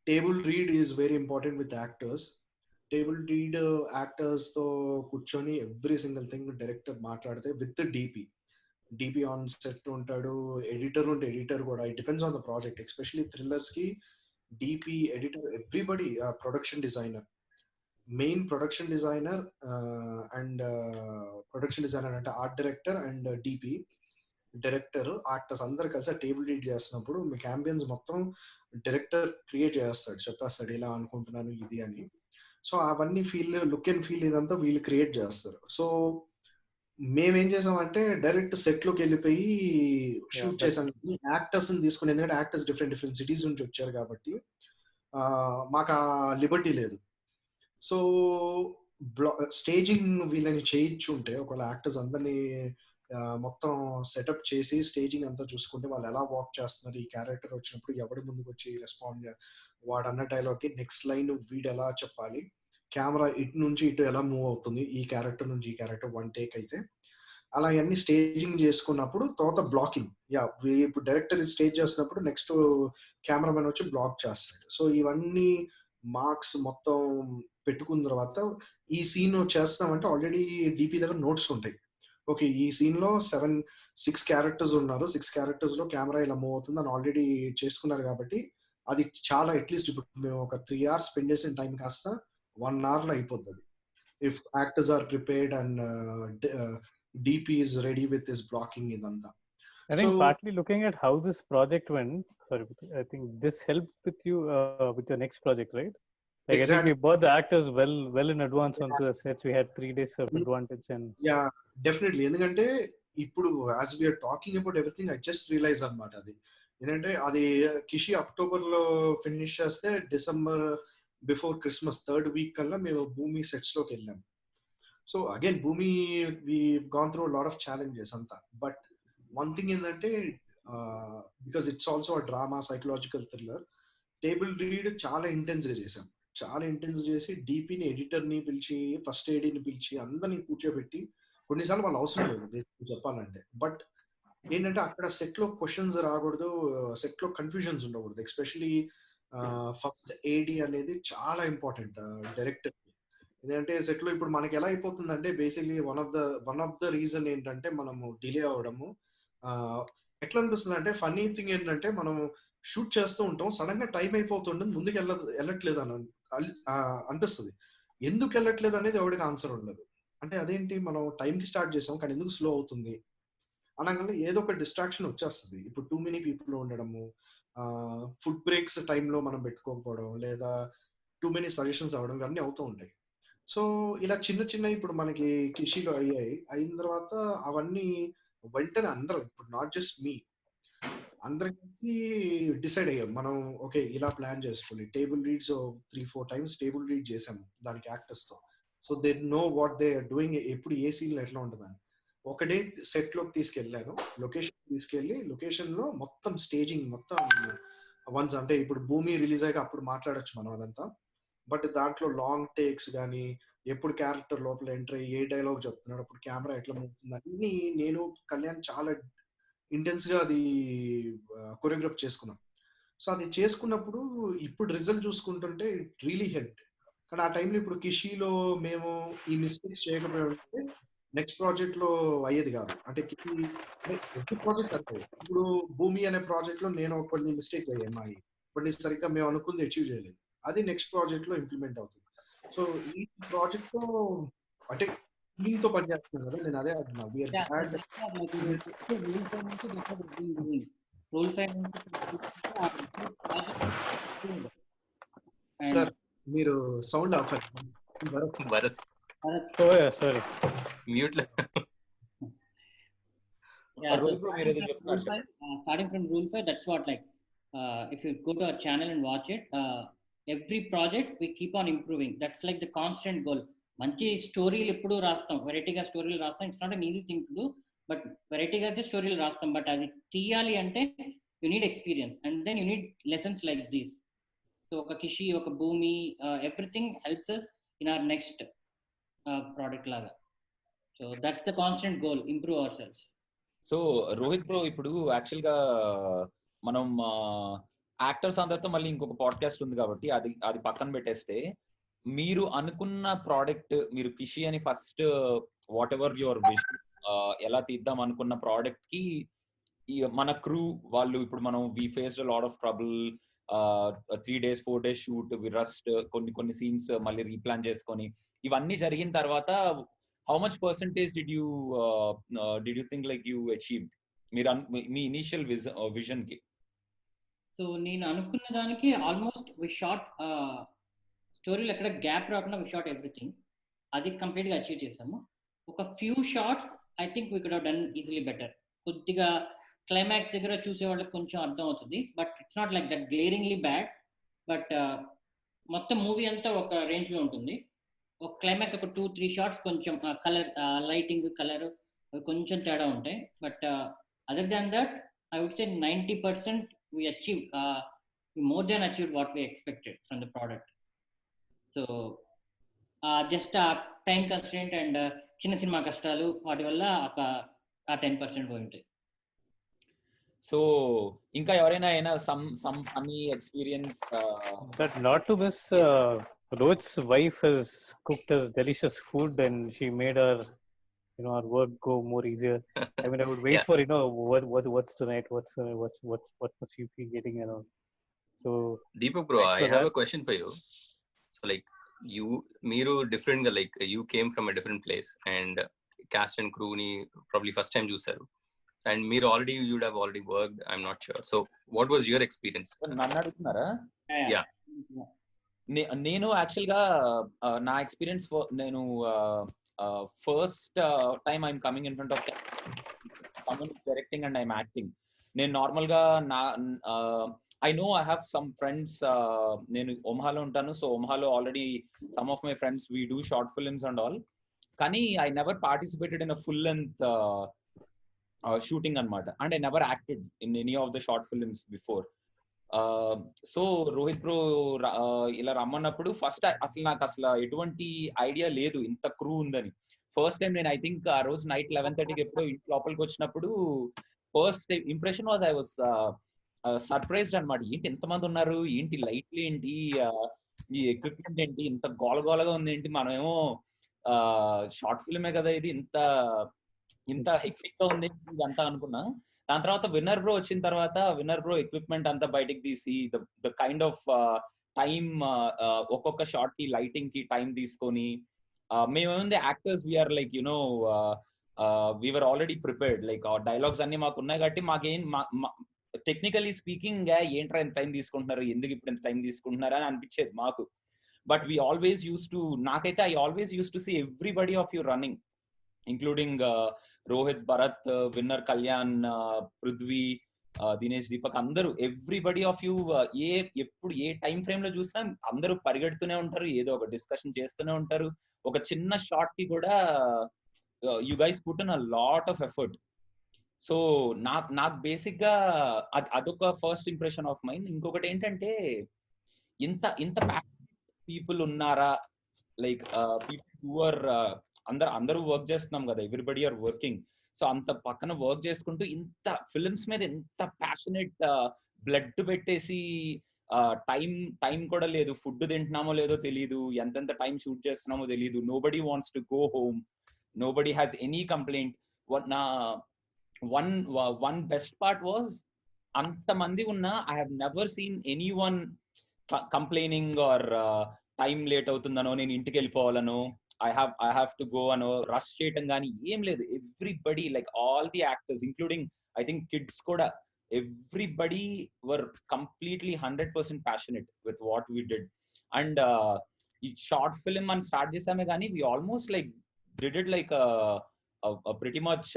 table read is very important with actors. Table read actors తో కూర్చొని ఎవ్రీ సింగిల్ థింగ్ డైరెక్టర్ మాట్లాడితే విత్ డిపి ఆన్ సెట్ ఉంటాడు, ఎడిటర్ ఉంటే ఎడిటర్ కూడా. It depends on the project. Especially thrillers కి DP, editor, everybody, production designer, main production designer and production designer అంటే art director and DP director, actors అందరు కలిసి table read చేస్తున్నప్పుడు మీకు ambience మొత్తం డైరెక్టర్ క్రియేట్ చేస్తాడు, చెప్పేస్తాడు ఇలా అనుకుంటున్నాను ఇది అని. సో అవన్నీ ఫీల్, లుక్ అండ్ ఫీల్ ఇదంతా వీళ్ళు క్రియేట్ చేస్తారు. సో మేమేం చేసామంటే డైరెక్ట్ సెట్ లోకి వెళ్ళిపోయి షూట్ చేసాం. యాక్టర్స్ ని తీసుకుని, ఎందుకంటే యాక్టర్స్ డిఫరెంట్ సిటీస్ నుంచి వచ్చారు కాబట్టి మాకు ఆ లిబర్టీ లేదు. సో స్టేజింగ్ వీళ్ళని చేయించుంటే ఒకవేళ యాక్టర్స్ అందరినీ మొత్తం సెటప్ చేసి స్టేజింగ్ అంతా చూసుకుంటే వాళ్ళు ఎలా వాక్ చేస్తున్నారు, ఈ క్యారెక్టర్ వచ్చినప్పుడు ఎవరి ముందుకు వచ్చి రెస్పాండ్, వాడన్న డైలాగ్ కి నెక్స్ట్ లైన్ వీడు ఎలా చెప్పాలి, కెమెరా ఇటు నుంచి ఇటు ఎలా మూవ్ అవుతుంది, ఈ క్యారెక్టర్ నుంచి ఈ క్యారెక్టర్ వన్ టేక్ అయితే అలా అన్ని స్టేజింగ్ చేసుకున్నప్పుడు తర్వాత బ్లాకింగ్. ఇప్పుడు డైరెక్టర్ స్టేజ్ చేస్తున్నప్పుడు నెక్స్ట్ కెమెరామెన్ వచ్చి బ్లాక్ చేస్తాడు. సో ఇవన్నీ మార్క్స్ మొత్తం పెట్టుకున్న తర్వాత ఈ సీన్ చేస్తున్నామంటే ఆల్రెడీ డిపి దగ్గర నోట్స్ ఉంటాయి. ఓకే ఈ సీన్ లో 6 క్యారెక్టర్స్ ఉన్నారు, 6 క్యారెక్టర్స్ లో కెమెరా ఇలా మూవ్ అవుతుంది అని ఆల్రెడీ చేసుకున్నారు కాబట్టి అది చాలా అట్లీస్ట్ ఇప్పుడు మేము ఒక 3 hours స్పెండ్ చేసిన టైం కాస్త 1 hour లో అయిపోతుంది if actors are prepared and DP is ready with his blocking idanta. I think partly looking at how this project went, I think this helped with you with your next project, right? Like I think Exactly. we bought the actors well in advance onto the sets. We had 3 days of advantage and yeah definitely. ఎందుకంటే ఇప్పుడు as we're talking about everything I just realise అనమాట అది ఏంటంటే అది కిషి October లో finish చేస్తే December before Christmas third week కల్లా మేము భూమి సెట్స్ లోకి వెళ్ళాం. So again Bhoomi we gone through lot of challenges అంతా. బట్ వన్ థింగ్ ఏంటంటే because it's also a drama psychological thriller, table read చాలా ఇంటెన్స్ గా చేసాం. చాలా ఇంటెన్స్ చేసి డీపీని ఎడిటర్ ని పిలిచి ఫస్ట్ ఏడీని పిలిచి అందరినీ కూర్చోబెట్టి కొన్నిసార్లు వాళ్ళు అవసరం లేదు basically చెప్పాలంటే. బట్ ఏంటంటే అక్కడ సెట్ లో క్వశ్చన్స్ రాకూడదు, సెట్ లో కన్ఫ్యూజన్స్ ఉండకూడదు. ఎస్పెషలీ ఫస్ట్ ఏడి అనేది చాలా ఇంపార్టెంట్ డైరెక్టర్. ఎందుకంటే సెట్ లో ఇప్పుడు మనకి ఎలా అయిపోతుందంటే basically one of the reason ఏంటంటే మనము డిలే అవడము. ఎట్లా అనిపిస్తుంది అంటే ఫన్నీ థింగ్ ఏంటంటే మనం షూట్ చేస్తూ ఉంటాం, సడన్ గా టైం అయిపోతుంటుంది, ముందుకు వెళ్ళట్లేదు అని అనిపిస్తుంది. ఎందుకు వెళ్ళట్లేదు అనేది ఎవరికి ఆన్సర్ ఉండదు. అంటే అదేంటి మనం టైంకి స్టార్ట్ చేసాం కానీ ఎందుకు స్లో అవుతుంది అనగానే ఏదో ఒక డిస్ట్రాక్షన్ వచ్చేస్తుంది. ఇప్పుడు టూ మెనీ పీపుల్ ఉండడము, ఫుడ్ బ్రేక్స్ టైంలో మనం పెట్టుకోకపోవడం, లేదా టూ మెనీ సజెషన్స్ అవ్వడం, ఇవన్నీ అవుతూ ఉంటాయి. సో ఇలా చిన్న చిన్న ఇప్పుడు మనకి కిషిలో అయిన తర్వాత అవన్నీ వెంటనే అందరం ఇప్పుడు నాట్ జస్ట్ మీ అందరం కలిసి డిసైడ్ అయ్యాం మనం ఓకే ఇలా ప్లాన్ చేసుకోండి. Table reads 3-4 times table read చేసాము దానికి యాక్టర్స్ తో. So they know what they are doing, ఎప్పుడు ఏ సీన్ ఎట్లా ఉంటుందని. ఒక డే సెట్ లోకి తీసుకెళ్ళాను, లొకేషన్ తీసుకెళ్ళి లొకేషన్ లో మొత్తం స్టేజింగ్ మొత్తం వన్స్ అంటే ఇప్పుడు భూమి రిలీజ్ అయ్యాక అప్పుడు మాట్లాడొచ్చు మనం అదంతా. బట్ దాంట్లో లాంగ్ టేక్స్ కానీ ఎప్పుడు క్యారెక్టర్ లోపల ఎంటర్ అయ్యి ఏ డైలాగ్ చెప్తున్నాడు, అప్పుడు కెమెరా ఎట్లా మూతుంది అన్ని నేను కళ్యాణ్ చాలా ఇంటెన్స్ గా అది కొరియోగ్రాఫ్ చేసుకున్నాం. సో అది చేసుకున్నప్పుడు ఇప్పుడు రిజల్ట్ చూసుకుంటుంటే ఇట్ రియలీ హెల్ప్. కానీ ఆ టైంలో ఇప్పుడు కిషిలో మేము ఈ మిస్టేక్స్ చేయకపోతే నెక్స్ట్ ప్రాజెక్ట్ లో అయ్యేది కాదు. అంటే కిషి ఎవ్రీ ప్రాజెక్ట్ అంటే ఇప్పుడు భూమి అనే ప్రాజెక్ట్ లో నేను కొన్ని మిస్టేక్ అయ్యాయి మాయి, కొన్ని సరిగ్గా మేము అనుకుంది అచీవ్ చేయలేదు, అది నెక్స్ట్ ప్రాజెక్ట్ లో ఇంప్లిమెంట్ అవుతుంది. సో ఈ ప్రాజెక్ట్ లో అంటే టీమ్ తో పనిచేస్తున్నాను కదా, నేను అదే అంటున్నా వీఆర్ గ్లాడ్. సార్ మీరు sound of Bharat oh yeah, sorry. Mute లో Yeah, so Rohit bro, మీరు ఏదో చెప్తున్నారు starting from Rule 5, that's what like if you go to our channel and watch it, every project we keep on improving. That's like the constant goal. మంచి స్టోరీలు ఎప్పుడు రాస్తాం, వెరైటీగా స్టోరీలు రాస్తాం. It's not an easy thing to do, but వెరైటీగా అయితే స్టోరీలు రాస్తాం. బట్ అది తీయాలి అంటే you need experience and then you need lessons like these. So ఒక కిషి, ఒక Bhoomi, everything helps us in our next product లాగా. So that's the constant goal, improve our selves. So Rohit bro, ఇప్పుడు యాక్చువల్ గా మనం యాక్టర్స్ అందరితో మళ్ళీ ఇంకొక పాడ్కాస్ట్ ఉంది కాబట్టి అది పక్కన పెట్టేస్తే, మీరు అనుకున్న ప్రోడక్ట్, మీరు కిషి అని first what ever your vision ఎలా తీద్దాం అనుకున్న ప్రోడక్ట్ కి మన క్రూ వాళ్ళు ఇప్పుడు మనం we faced lot of trouble, 3 days 4 days shoot, we rushed, కొన్ని సీన్స్ మళ్ళీ రీప్లాన్ చేసుకొని ఇవన్నీ జరిగిన తర్వాత how much percentage did you think like you achieved me initial vision కి? సో నేను అనుకున్న దానికి ఆల్మోస్ట్ వి షాట్, స్టోరీలో ఎక్కడ గ్యాప్ రాకుండా వి షాట్ ఎవ్రీథింగ్. అది కంప్లీట్ గా అచీవ్ చేసాము. ఒక few shots I think we could have done easily better. కొద్దిగా క్లైమాక్స్ దగ్గర చూసే వాళ్ళకి కొంచెం అర్థం అవుతుంది, but it's not like that glaringly bad. But మొత్తం మూవీ అంతా ఒక రేంజ్ లో ఉంటుంది. ఒక క్లైమాక్స్ ఒక 2-3 షార్ట్స్ కొంచెం కలర్, లైటింగ్, కలర్ కొంచెం తేడా ఉంటాయి. But other than that I would say 90% we achieved, more than achieved what we expected from the product. So just a time constraint and చిన్న సినిమా కష్టాలు, వాటి వల్ల ఒక 10% పోయి ఉంటాయి. సో ఇంకా ఎవరైనా some funny experience But not to miss, Rohit's wife has cooked us delicious food and she made our our work go more easier. I mean, I would wait for what's tonight, what must you be getting around. So Deepak bro, I have a question for you. So like మీరు different గా, like you came from a different place and cast and crew ni probably first time చూసారు, and మీరు you would have already worked, I'm not sure. So what was your experience? నన్ను అడుగుతున్నారా? Yeah. నేను actual గా నా experience నేను first time I'm coming in front of someone is directing and I'm acting. నేను normal గా నా I know I have some friends. నేను ఒమహాలో ఉంటాను, సో ఒమహాలో already some of my friends we do short films and all. కానీ I never participated in a full length shooting అనమాట, and I never acted in any of the short films before. So Rohit bro ఇలా రమ్మన్నప్పుడు first అసలు నాకు అసలు ఎటువంటి idea లేదు ఇంత క్రూ ఉందని. ఫస్ట్ టైం నేను ఐ థింక్ ఆ రోజు నైట్ 11:30కి ఎప్పుడో ఇంటి లోపలికి వచ్చినప్పుడు first impression was I was surprised అనమాట. ఏంటి ఎంతమంది ఉన్నారు, ఏంటి లైట్లు ఏంటి, ఈ ఎక్విప్మెంట్ ఏంటి, ఇంత గోలగోలగా ఉంది ఏంటి, మనమేమో షార్ట్ ఫిల్మే కదా ఇది, ఇంత హెక్టిక్ గా ఉంది ఇదంతా అనుకున్నా. దాని తర్వాత విన్నర్ బ్రో వచ్చిన తర్వాత విన్నర్ బ్రో ఎక్విప్మెంట్ అంతా బయటకు తీసి ద కైండ్ ఆఫ్ టైం ఒక్కొక్క షార్ట్ కి లైటింగ్ కి టైం తీసుకొని మేమేముంది actors we're like you know we're already prepared, like dialogues అన్ని మాకు ఉన్నాయి కాబట్టి మాకేం టెక్నికలీ స్పీకింగ్ ఏంట్రా ఎంత టైం తీసుకుంటున్నారు, ఎందుకు ఇప్పుడు ఎంత టైం తీసుకుంటున్నారు అని అనిపించేది మాకు. But we always used to, నాకైతే I always used to see everybody of you running, including Rohit, Bharath, Winner, Kalyan, Prithvi, Dinesh, Deepak, అందరూ ఎవ్రీబడి ఆఫ్ యూ ఎప్పుడు ఏ టైం ఫ్రేమ్ లో చూసినా అందరూ పరిగెడుతూనే ఉంటారు, ఏదో ఒక డిస్కషన్ చేస్తూనే ఉంటారు. ఒక చిన్న షార్ట్ కి కూడా you guys put in a lot of effort. So నాకు బేసిక్ గా అదొక ఫస్ట్ ఇంప్రెషన్ ఆఫ్ మైండ్. ఇంకొకటి ఏంటంటే ఇంత పీపుల్ ఉన్నారా, లైక్ పీపుల్ హూ ఆర్ అందరూ వర్క్ చేస్తున్నాం కదా, ఎవ్రీబడి ఆర్ వర్కింగ్. సో అంత పక్కన వర్క్ చేసుకుంటూ ఇంత ఫిల్మ్స్ మీద ఎంత ప్యాషనెట్ బ్లడ్ పెట్టేసి టైం కూడా లేదు, ఫుడ్ తింటున్నామో లేదో తెలియదు, ఎంతెంత టైం షూట్ చేస్తున్నామో తెలియదు. Nobody wants to go home, nobody has any complaint. నా వన్ బెస్ట్ పార్ట్ వాజ్ అంతమంది ఉన్నా I have never seen any one complaining or time late అవుతుందనో, నేను ఇంటికి వెళ్ళిపోవాలనో, I have to go and rush చేయటం కానీ ఏం లేదు. Everybody like all the actors including I think kids కూడా, everybody were completely 100% passionate with what we did. And ఈ short film అని స్టార్ట్ చేసామే కానీ we almost like did it like pretty much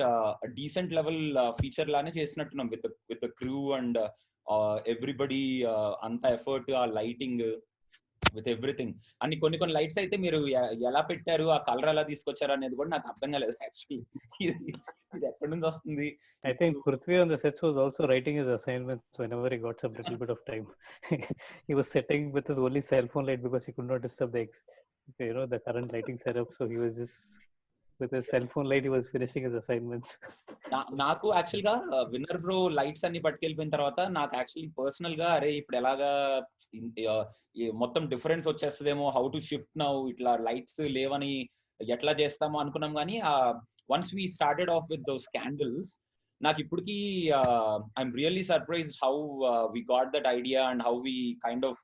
decent level feature లానే చేసినట్టున్నాం with the crew and everybody, అంత effort, ఆ lighting with everything. అన్ని కొన్ని లైట్స్ అయితే మీరు ఎలా పెట్టారు, ఆ కలర్ ఎలా తీసుకొచ్చారు అనేది కూడా నాకు అర్థం కాలేదు యాక్చువల్లీ. ఇది ఎక్కడి నుంచి వస్తుంది? I think Prithvi on the sets was also writing his assignments whenever he got some little bit of time. He was sitting with his only cell phone light because he could not disturb the current lighting setup. So he was just with his cell phone light, he was finishing his assignments. నాకు actual గా Winner bro lights అన్ని పట్టుకెళ్ళిపోయిన తర్వాత నాకు actually personal గా అరే ఇప్పుడు ఎలాగా మొత్తం డిఫరెన్స్ వచ్చేస్తుందేమో, హౌ టు షిఫ్ట్ నౌ, ఇట్లా లైట్స్ లేవని ఎట్లా చేస్తామో అనుకున్నాం. కానీ once we started off with those candles, నాకు ఇప్పటికీ I'm really surprised how we got that idea and how we kind of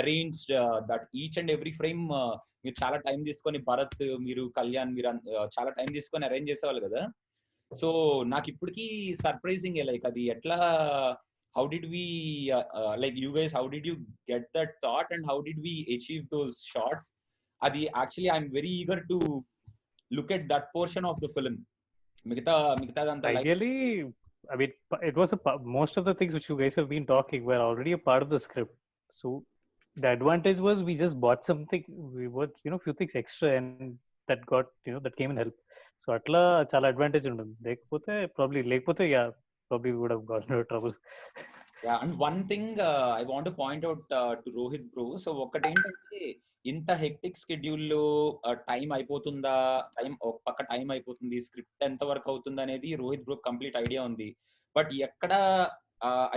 arranged that each and every frame. మీరు చాలా టైం తీసుకొని, భరత్, మీరు, కళ్యాణ్, మీరు చాలా టైం తీసుకొని అరేంజ్ చేసేవాళ్ళు కదా. సో నాకు ఇప్పటికీ సర్ప్రైజింగ్ లైక్ అది ఎట్లా, how did we like you guys, how did you get that thought and how did we achieve those shots? Adi actually I'm very eager to look at that portion of the film. Migita anta ideally I mean it was most of the things which you guys have been talking were already a part of the script. So the advantage was we just bought something, we bought few things extra and that got that came in help. So atla chala advantage undundi. Lekapothe probably we would have gotten into trouble. Yeah, and one thing I want to point out to Rohit bro. So ఒకటి ఏంటంటే ఇంత hectic schedule లో time అయిపోతుందా, పక్క time అయిపోతుంది, script ఎంత వరకు అవుతుంది అనేది రోహిత్ బ్రో కంప్లీట్ ఐడియా ఉంది. బట్ ఎక్కడ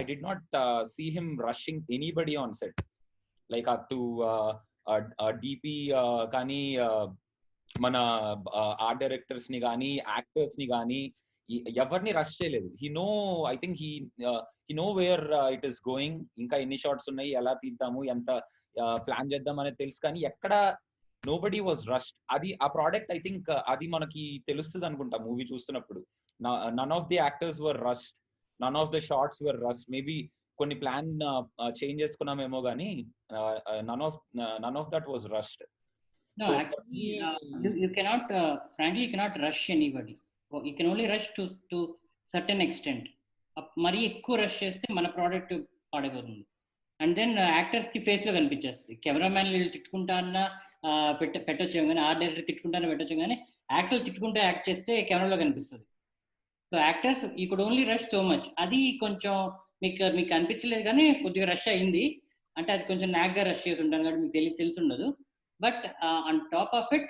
I did not see him rushing anybody on set, like up to DP కానీ మన ఆర్ట్ డైరెక్టర్స్ ని కానీ యాక్టర్స్ ని కానీ ఎవరిని రష్ చేయలేదు. I think he know where it is going, ఇంకా ఎన్ని షార్ట్స్ ఉన్నాయి, ఎలా తీద్దాము, ఎంత ప్లాన్ చేద్దాం అనేది తెలుసు. కానీ ఎక్కడ నోబడీ వాజ్ రష్డ్. అది ఆ ప్రోడక్ట్ ఐ థింక్ అది మనకి తెలుస్తుంది అనుకుంటా మూవీ చూస్తున్నప్పుడు. None of the actors were rushed, none of the shots were rushed. Maybe కొన్ని ప్లాన్ చేంజ్ చేసుకున్నామేమో కానీ none of that was rushed. No, actually, you cannot, frankly, you cannot rush anybody. You can only rush to certain extent. మరీ ఎక్కువ rush చేస్తే మన product పాడైపోతుంది. And then actors కి face లో కనిపించేస్తుంది. కెమెరామ్యాన్ వీళ్ళు తిట్టుకుంటా అన్నా పెట్టొచ్చు కానీ, ఆర్ట్ డైరెక్టర్ తిట్టుకుంటా పెట్టొచ్చు కానీ, యాక్టర్లు తిట్టుకుంటూ యాక్ట్ చేస్తే కెమెరాలో కనిపిస్తుంది. సో యాక్టర్స్ ఈ could only rush so much. అది కొంచెం మీకు అనిపించలేదు కానీ కొద్దిగా రష్ అయింది. అంటే అది కొంచెం నాగ్గా రష్ చేసి ఉంటాను కాబట్టి మీకు తెలిసి ఉండదు. But on top of it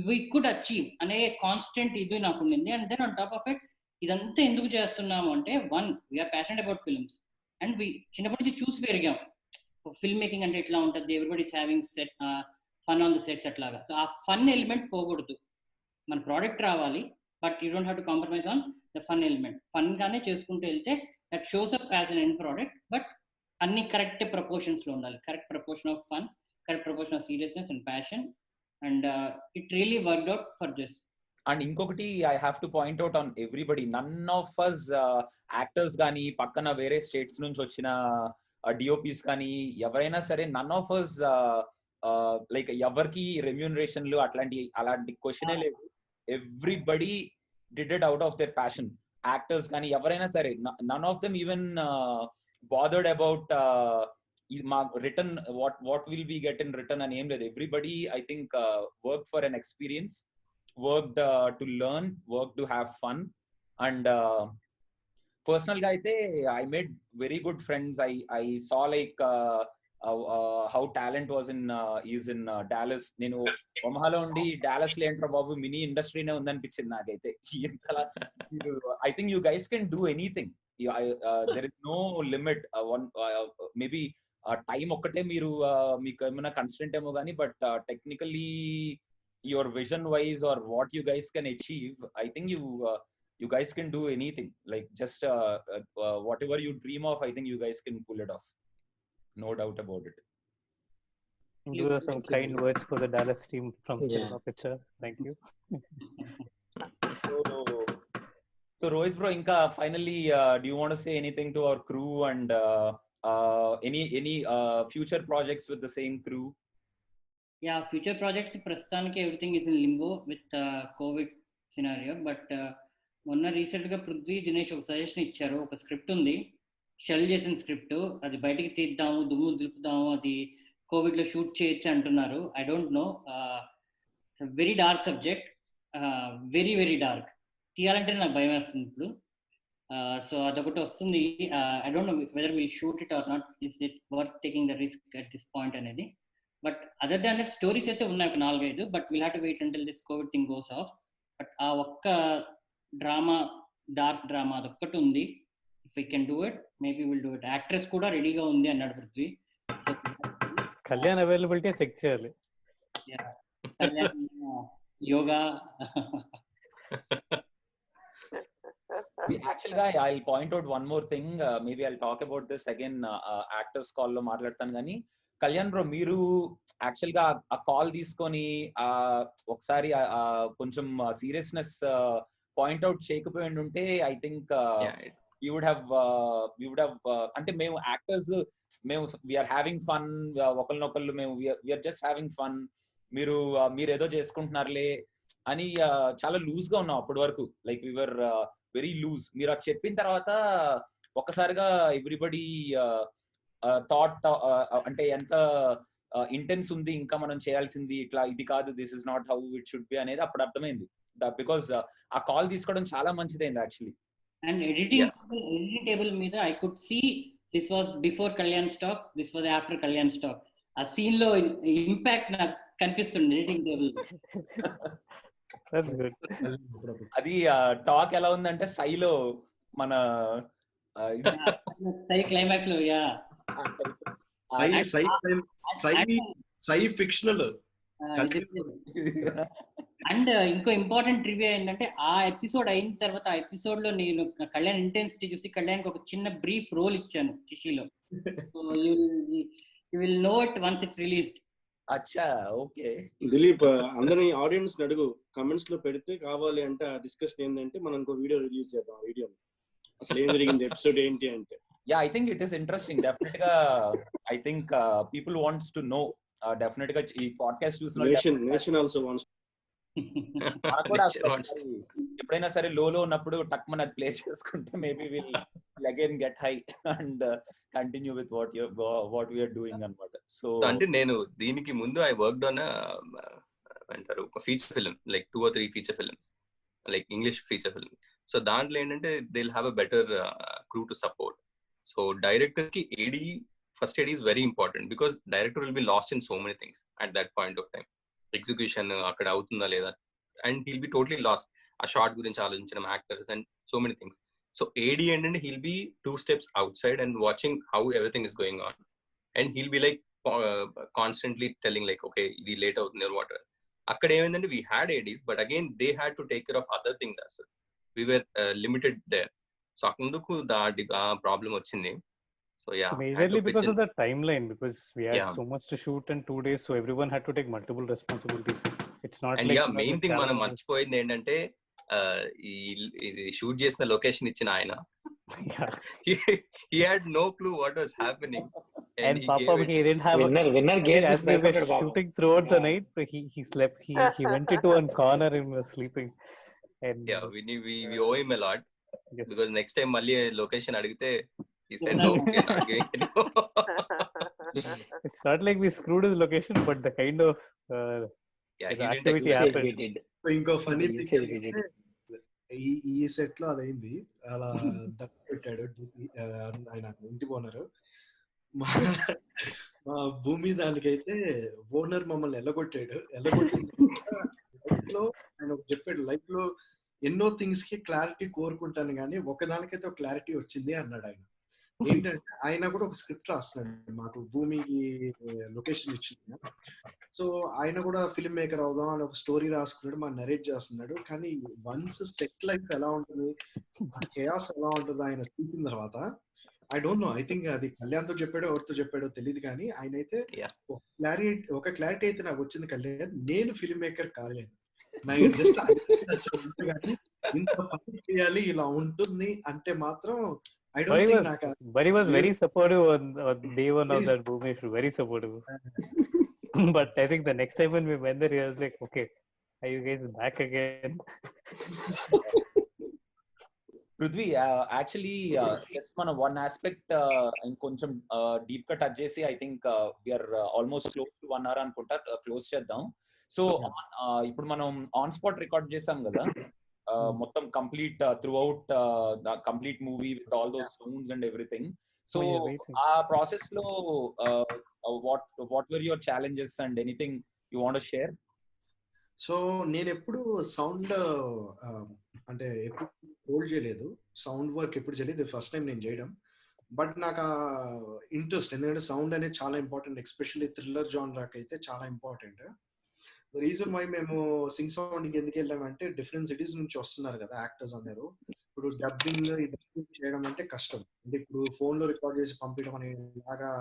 we could achieve అనే కాన్స్టెంట్ ఇది నాకు ఉండింది. And then on top of it ఇదంతా ఎందుకు చేస్తున్నాము అంటే, one, we're passionate about films and చిన్నప్పటి నుంచి చూసి పెరిగాం ఫిల్మ్ మేకింగ్ అంటే ఎట్లా ఉంటుంది, everybody is having set fun on the sets అట్లాగా. సో ఆ ఫన్ ఎలిమెంట్ పోకూడదు, మన ప్రోడక్ట్ రావాలి, but you don't have to compromise on the fun element. Fun గానే చేసుకుంటూ వెళ్తే that shows up as an end product. But అన్ని correct proportions లో ఉండాలి. Correct proportion of fun, correct proportion of seriousness and passion. And it really worked out for this. And ఇంకొకటి I have to point out on everybody, none of us actors కానీ పక్కన వేరే states నుంచి వచ్చిన DOPs కానీ ఎవరైనా సరే, none of us like ఎవరికి రెమ్యూనరేషన్లు అలాంటి క్వశ్చనే లేదు. Everybody did it out of their passion. Actors కానీ ఎవరైనా సరే, none of them even bothered about written what will we get in return and aim లేదు. Everybody I think worked for an experience, worked to learn, worked to have fun. And personal గా అయితే I made very good friends. I saw like how talent was is in Dallas. నేను ఒమహాలో ఉండి Dallas లో ఏంట్రా బాబు mini ఇండస్ట్రీనే ఉందనిపించింది నాకైతే. I think you guys can do anything. There is no limit. Maybe time ఒక్కటే మీకు ఏమైనా కన్స్టెంట్ ఏమో కానీ, but technically your vision wise or what you guys can achieve, I think you guys can do anything. Like just whatever you dream of, I think you guys can pull it off. No doubt about it. Those are some kind words for the Dallas team from Cinema Picture. Thank you. So Rohit bro, inka finally do you want to say anything to our crew and any future projects with the same crew? Yeah, future projects prastaniki everything is in limbo with COVID scenario, but మొన్న recent గా పృథ్వీ దినేష్ ఒక suggestion ఇచ్చారు. ఒక script ఉంది, shell చేసిన script, అది బయటికి తీద్దాము, దుమ్ము దులుపుదాము, అది కోవిడ్ లో షూట్ చేయొచ్చు అంటున్నారు. I don't know, very dark subject, very very dark. తీయాలంటే నాకు భయం వేస్తుంది ఇప్పుడు. సో అదొకటి వస్తుంది. I don't know whether will shoot it or not, is it worth taking the risk at this point అనేది. But other than that stories అయితే ఉన్నాయి ఒక 4-5, but will have to wait until this covid thing goes off. But ఆ ఒక్క drama, dark drama అదొక్కటి ఉంది. If I can do it, maybe will do it. Actress కూడా రెడీగా ఉంది అన్నాడు Prithvi. So Kalyan availability check చేయాలి. యోగా Actually, I'll point out one more thing. Maybe I'll talk about this again actors call లో మాట్లాడతాను కానీ, కళ్యాణ్ బ్రో మీరు యాక్చువల్ గా ఆ కాల్ తీసుకొని ఒకసారి కొంచెం సీరియస్నెస్ పాయింట్ అవుట్ చేయకపోయి ఉంటే I think you would have అంటే మేము యాక్టర్స్ వీఆర్ హ్యావింగ్ ఫన్, ఒకరినొకళ్ళు మేము వీఆర్ జస్ట్ హ్యావింగ్ ఫన్, మీరు ఏదో చేసుకుంటున్నారులే అని చాలా లూజ్ గా ఉన్నాం అప్పటి వరకు. Like we're very loose. మీరు అది చెప్పిన తర్వాత ఒక్కసారిగా ఎవ్రీబడి థాట్ అంటే ఎంత ఇంటెన్స్ ఉంది, ఇంకా మనం చేయాల్సింది ఇట్లా, ఇది కాదు, this is not how it should be అనేది అప్పుడు అర్థమైంది. బికాస్ ఆ కాల్ తీసుకోవడం చాలా మంచిదైంది యాక్చువల్లీ. అండ్ ఎడిటింగ్ టేబుల్ మీద I could see this was before Kalyan stock, this was after Kalyan stock. ఆ సీన్ లో ఇంపాక్ట్ నాకు కనిపిస్తుంది ఎడిటింగ్ టేబుల్. అది టాక్ ఎలా ఉందంటే సైలో మన సై క్లైమాక్స్ లో సై ఫిక్షనల్. అండ్ ఇంకో ఇంపార్టెంట్ రివ్యూ ఏంటంటే, ఆ ఎపిసోడ్ అయిన తర్వాత ఆ ఎపిసోడ్ లో నేను కళ్యాణ్ ఇంటెన్సిటీ చూసి కళ్యాణ్కి ఒక చిన్న బ్రీఫ్ రోల్ ఇచ్చాను కిషిలో. So you will know it once it's released. అచ్చా, ఓకే. దిలీప్, అందరినీ ఆడియన్స్ అడుగు, కమెంట్స్ లో పెడితే కావాలి అంటే ఆ డిస్కషన్ ఏంటంటే మనం ఇంకో వీడియో రిలీజ్ చేద్దాం. ఆ వీడియో అసలు ఏం జరిగింది ఎపిసోడ్ ఏంటి అంటే. Yeah, I think it is interesting. Definite గా I think people wants to know. Definite గా ఈ పాడ్కాస్ట్ చూసిన నేషన్ ఆల్సో వాంట్స్. ఎప్పుడైనా సరే లోలో ఉన్నప్పుడు టక్ మన ప్లే చేసుకుంటే maybe will again get high and continue with what we're doing అన్నమాట. సో అంటే నేను దీనికి ముందు ఐ వర్క్డ్ ఆన్ అంటారు ఒక feature film, like 2 or 3 feature films, like English feature film. So దాంట్లో ఏంటంటే they will have a better crew to support. So director కి AD, first AD is very important because director will be lost in so many things at that point of time. Execution అక్కడ అవుతుందా లేదా, and he'll be totally lost. ఆ shot గురించి ఆలోచించడం, actors and so many things. So AD ఏంటంటే he'll be 2 steps outside and watching how everything is going on, and he'll be like constantly telling like, okay, ఇది late అవుతుంది or whatever. అక్కడ ఏమైందంటే we had ADs, but again they had to take care of other things as well. We were limited there. So అందుకు ఆ problem వచ్చింది. So yeah, majorly because of the timeline, because we had so much to shoot in 2 days, so everyone had to take multiple responsibilities. It's not and like yeah, main thing మనం మర్చిపోయింది ఏంటంటే ఇది shoot చేసిన location ఇచ్చిన ఆయన, he had no clue what was happening, and Papa he didn't have winner game as we were shooting throughout the night. He slept, he went into one corner and was sleeping, and yeah, we owe him a lot. Yes. Because next time మళ్ళీ location అడిగితే he said no, we're not giving anymore. It's not like we screwed his location, but the kind of yeah, he activity happened. ఇంకో funny ఈ set లో అదైంది. అలా దక్క పెట్టాడు ఆయన ఇంటికి ఓనరు. మా భూమి దానికైతే ఓనర్ మమ్మల్ని ఎల్లగొట్టాడు. లైఫ్ లో ఆయన చెప్పాడు, లైఫ్ లో ఎన్నో థింగ్స్ కి క్లారిటీ కోరుకుంటాను కానీ ఒకదానికైతే ఒక క్లారిటీ వచ్చింది అన్నాడు ఆయన. ఏంటంటే ఆయన కూడా ఒక స్క్రిప్ట్ రాస్తున్నాడు, మాకు భూమికి లొకేషన్ ఇచ్చింది. సో ఆయన కూడా ఫిల్మ్ మేకర్ అవుదాం అని ఒక స్టోరీ రాసుకున్నాడు, మా నరేట్ చేస్తున్నాడు. కానీ వన్స్ సెట్ లైఫ్ ఎలా ఉంటుంది, కేయాస్ ఎలా ఉంటుందో ఆయన చూసిన తర్వాత I don't no, I think అది కళ్యాణ్తో చెప్పాడో ఎవరితో చెప్పాడో తెలియదు, కానీ ఆయన అయితే ఒక క్లారిటీ అయితే నాకు వచ్చింది, కళ్యాణ్ నేను ఫిల్మ్ మేకర్ కాలేదు, నాకు జస్ట్ కానీ ఇంత పని చేయాలి ఇలా ఉంటుంది అంటే మాత్రం I don't think but he was very supportive on day one of that Bhumesh, very supportive. But I think the next time when we went there, he was like, okay, are you guys back again? Prithvi, actually just మన one aspect ఇంకొంచెం deep గా touch చేసి I think we're almost close to 1 hour అనుకుంటా, close చేద్దాం. So ఇప్పుడు మనం on spot record చేసాం కదా మొత్తం complete throughout the complete movie with all those sounds and everything. So ఆ ప్రాసెస్ లో what were your challenges and anything you want to share? So నేను ఎప్పుడు సౌండ్ అంటే ఎప్పుడు హోల్డ్ చేయలేదు, సౌండ్ వర్క్ ఎప్పుడు చేయలేదు, ఫస్ట్ టైం నేను చేయడం. బట్ నాకు ఆ ఇంట్రెస్ట్, ఎందుకంటే సౌండ్ అనేది చాలా ఇంపార్టెంట్, ఎస్పెషల్లీ థ్రిల్లర్ జానరాకి అయితే చాలా ఇంపార్టెంట్. ద రీజన్ వై మేము సింగ్ సౌండింగ్ ఎందుకు వెళ్ళామంటే డిఫరెంట్ సిటీస్ నుంచి వస్తున్నారు కదా యాక్టర్స్ అందరూ. ఇప్పుడు డబ్బింగ్ చేయడం అంటే కష్టం, అంటే ఇప్పుడు ఫోన్ లో రికార్డ్ చేసి పంపించడం అనేది లాగా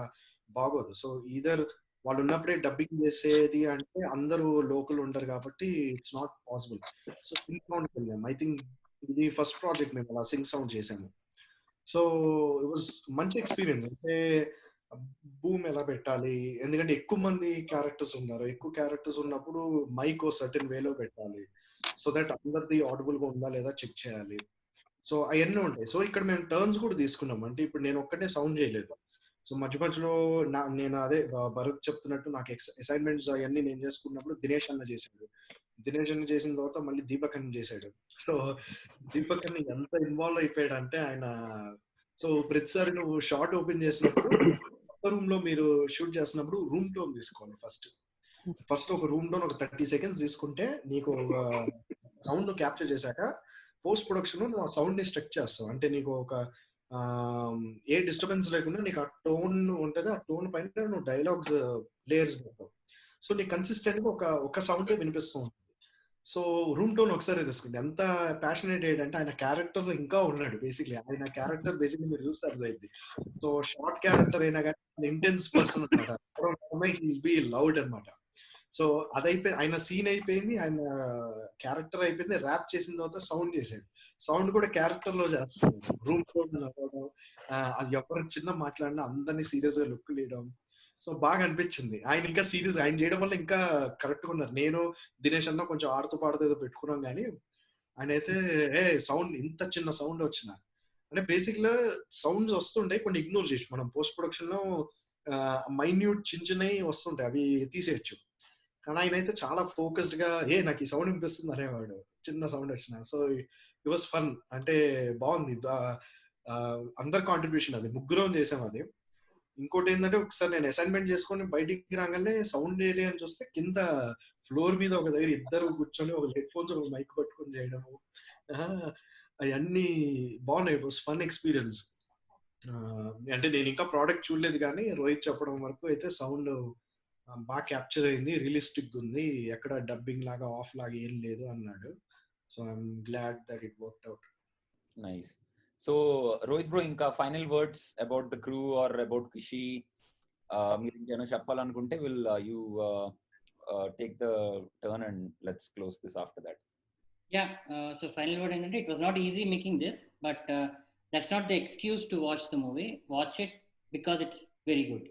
బాగోదు. సో ఈదర్ వాళ్ళు ఉన్నప్పుడే డబ్బింగ్ చేసేది అంటే అందరూ లోకల్ ఉండరు కాబట్టి it's not possible. So sync సౌండ్కి వెళ్ళాము. ఐ థింక్ ఇది ఫస్ట్ ప్రాజెక్ట్ మేము అలా sync sound so. It was వాజ్ మంచి ఎక్స్పీరియన్స్. అంటే బూమ్ ఎలా పెట్టాలి, ఎందుకంటే ఎక్కువ మంది క్యారెక్టర్స్ ఉన్నారు, ఎక్కువ క్యారెక్టర్స్ ఉన్నప్పుడు మైక్ ఓ సర్టెన్ వేలో పెట్టాలి, సో దట్ అందరిది ఆడిబుల్ గా ఉందా లేదా చెక్ చేయాలి. సో అవన్నీ ఉంటాయి. సో ఇక్కడ మేము టర్న్స్ కూడా తీసుకున్నాం, అంటే ఇప్పుడు నేను ఒక్కటే సౌండ్ చేయలేదు. సో మధ్య మధ్యలో నేను అదే భరత్ చెప్తున్నట్టు నాకు అసైన్మెంట్స్ అవన్నీ నేను చేసుకున్నప్పుడు దినేష్ అన్న చేశాడు, దినేష్ అన్న చేసిన తర్వాత మళ్ళీ దీపక్ అన్న చేశాడు. సో దీపక్ అన్న ఎంత ఇన్వాల్వ్ అయిపోయాడు అంటే ఆయన, సో ప్రతిసారి నువ్వు షార్ట్ ఓపెన్ చేసినప్పుడు రూమ్ లో మీరు షూట్ చేస్తున్నప్పుడు రూమ్ టోన్ తీసుకోవాలి. ఫస్ట్ ఒక రూమ్ టోన్ ఒక 30 seconds తీసుకుంటే నీకు ఒక సౌండ్ క్యాప్చర్ చేశాక పోస్ట్ ప్రొడక్షన్ నువ్వు ఆ సౌండ్ ని స్ట్రక్ చేస్తావు, అంటే నీకు ఒక ఏ డిస్టర్బెన్స్ లేకుండా నీకు ఆ టోన్ ఉంటుంది, ఆ టోన్ పైన నువ్వు డైలాగ్స్ లేయర్స్ పెడతావు. సో నీకు కన్సిస్టెంట్ గా ఒక సౌండ్ వినిపిస్తూ ఉంటుంది. సో రూమ్ టోన్ ఒకసారి తీసుకుంటే ఎంత ప్యాషనేట్ అంటే ఆయన క్యారెక్టర్ ఇంకా ఉన్నాడు. బేసిక్లీ ఆయన క్యారెక్టర్ బేసిక్లీ మీరు చూస్తే అర్థమైంది. సో షార్ట్ క్యారెక్టర్ అయినా కానీ ఇంటెన్స్ పర్సన్ అనమాట, బి లౌడ్ అనమాట. సో ఆయన సీన్ అయిపోయింది, ఆయన క్యారెక్టర్ అయిపోయింది, ర్యాప్ చేసిన తర్వాత సౌండ్ చేసేది. సౌండ్ కూడా క్యారెక్టర్ లో చేస్తుంది, రూమ్ నవ్వడం, అది ఎవరు చిన్న మాట్లాడినా అందరినీ సీరియస్ గా లుక్ లేయడం. సో బాగా అనిపించింది. ఆయన ఇంకా సీరియస్ ఆయన చేయడం వల్ల ఇంకా కరెక్ట్ గా ఉన్నారు. నేను దినేష్ అన్న కొంచెం ఆడుతూ పాడుతూ ఏదో పెట్టుకున్నాం, కానీ ఆయన అయితే సౌండ్ ఇంత చిన్న సౌండ్ వచ్చిన అంటే బేసిక్ గా సౌండ్స్ వస్తుంటాయి, కొన్ని ఇగ్నోర్ చేయొచ్చు మనం. పోస్ట్ ప్రొడక్షన్ లో మైన్యూట్ చిన్నవి వస్తుంటాయి, అవి తీసేయచ్చు. కానీ ఆయన అయితే చాలా ఫోకస్డ్ గా నాకు ఈ సౌండ్ వినిపిస్తుంది అనేవాడు చిన్న సౌండ్ వచ్చిన. సో ఇట్ వాస్ ఫన్, అంటే బాగుంది. అందరి కాంట్రిబ్యూషన్, అది ముగ్గురం చేసాం అది. ఇంకోటి ఏంటంటే ఒకసారి నేను అసైన్మెంట్ చేసుకొని బయటికి రాగానే సౌండ్ ఏరియా అని చూస్తే కింద ఫ్లోర్ మీద ఒక దగ్గర ఇద్దరు కూర్చొని ఒక హెడ్ ఫోన్స్ ఒక మైక్ పట్టుకొని చేయడము, అవన్నీ బాగున్నాయి. It was fun experience. అంటే నేను ఇంకా ప్రోడక్ట్ చూడలేదు, కానీ రోహిత్ చెప్పడం వరకు అయితే సౌండ్ బాగా క్యాప్చర్ అయింది, రియలిస్టిక్ ఉంది, ఎక్కడ డబ్బింగ్ లాగా ఆఫ్ లాగా ఏం లేదు అన్నాడు. So I'm glad that it worked out. Nice. So Rohit bro, ఇంకా final words about the crew or about Kishi మీరు ఇంకేమైనా చెప్పాలనుకుంటే will you take the turn and let's close this after that. So final word ఏంటంటే, it was not easy making this, but that's not the excuse to watch the movie. Watch it because it's very good.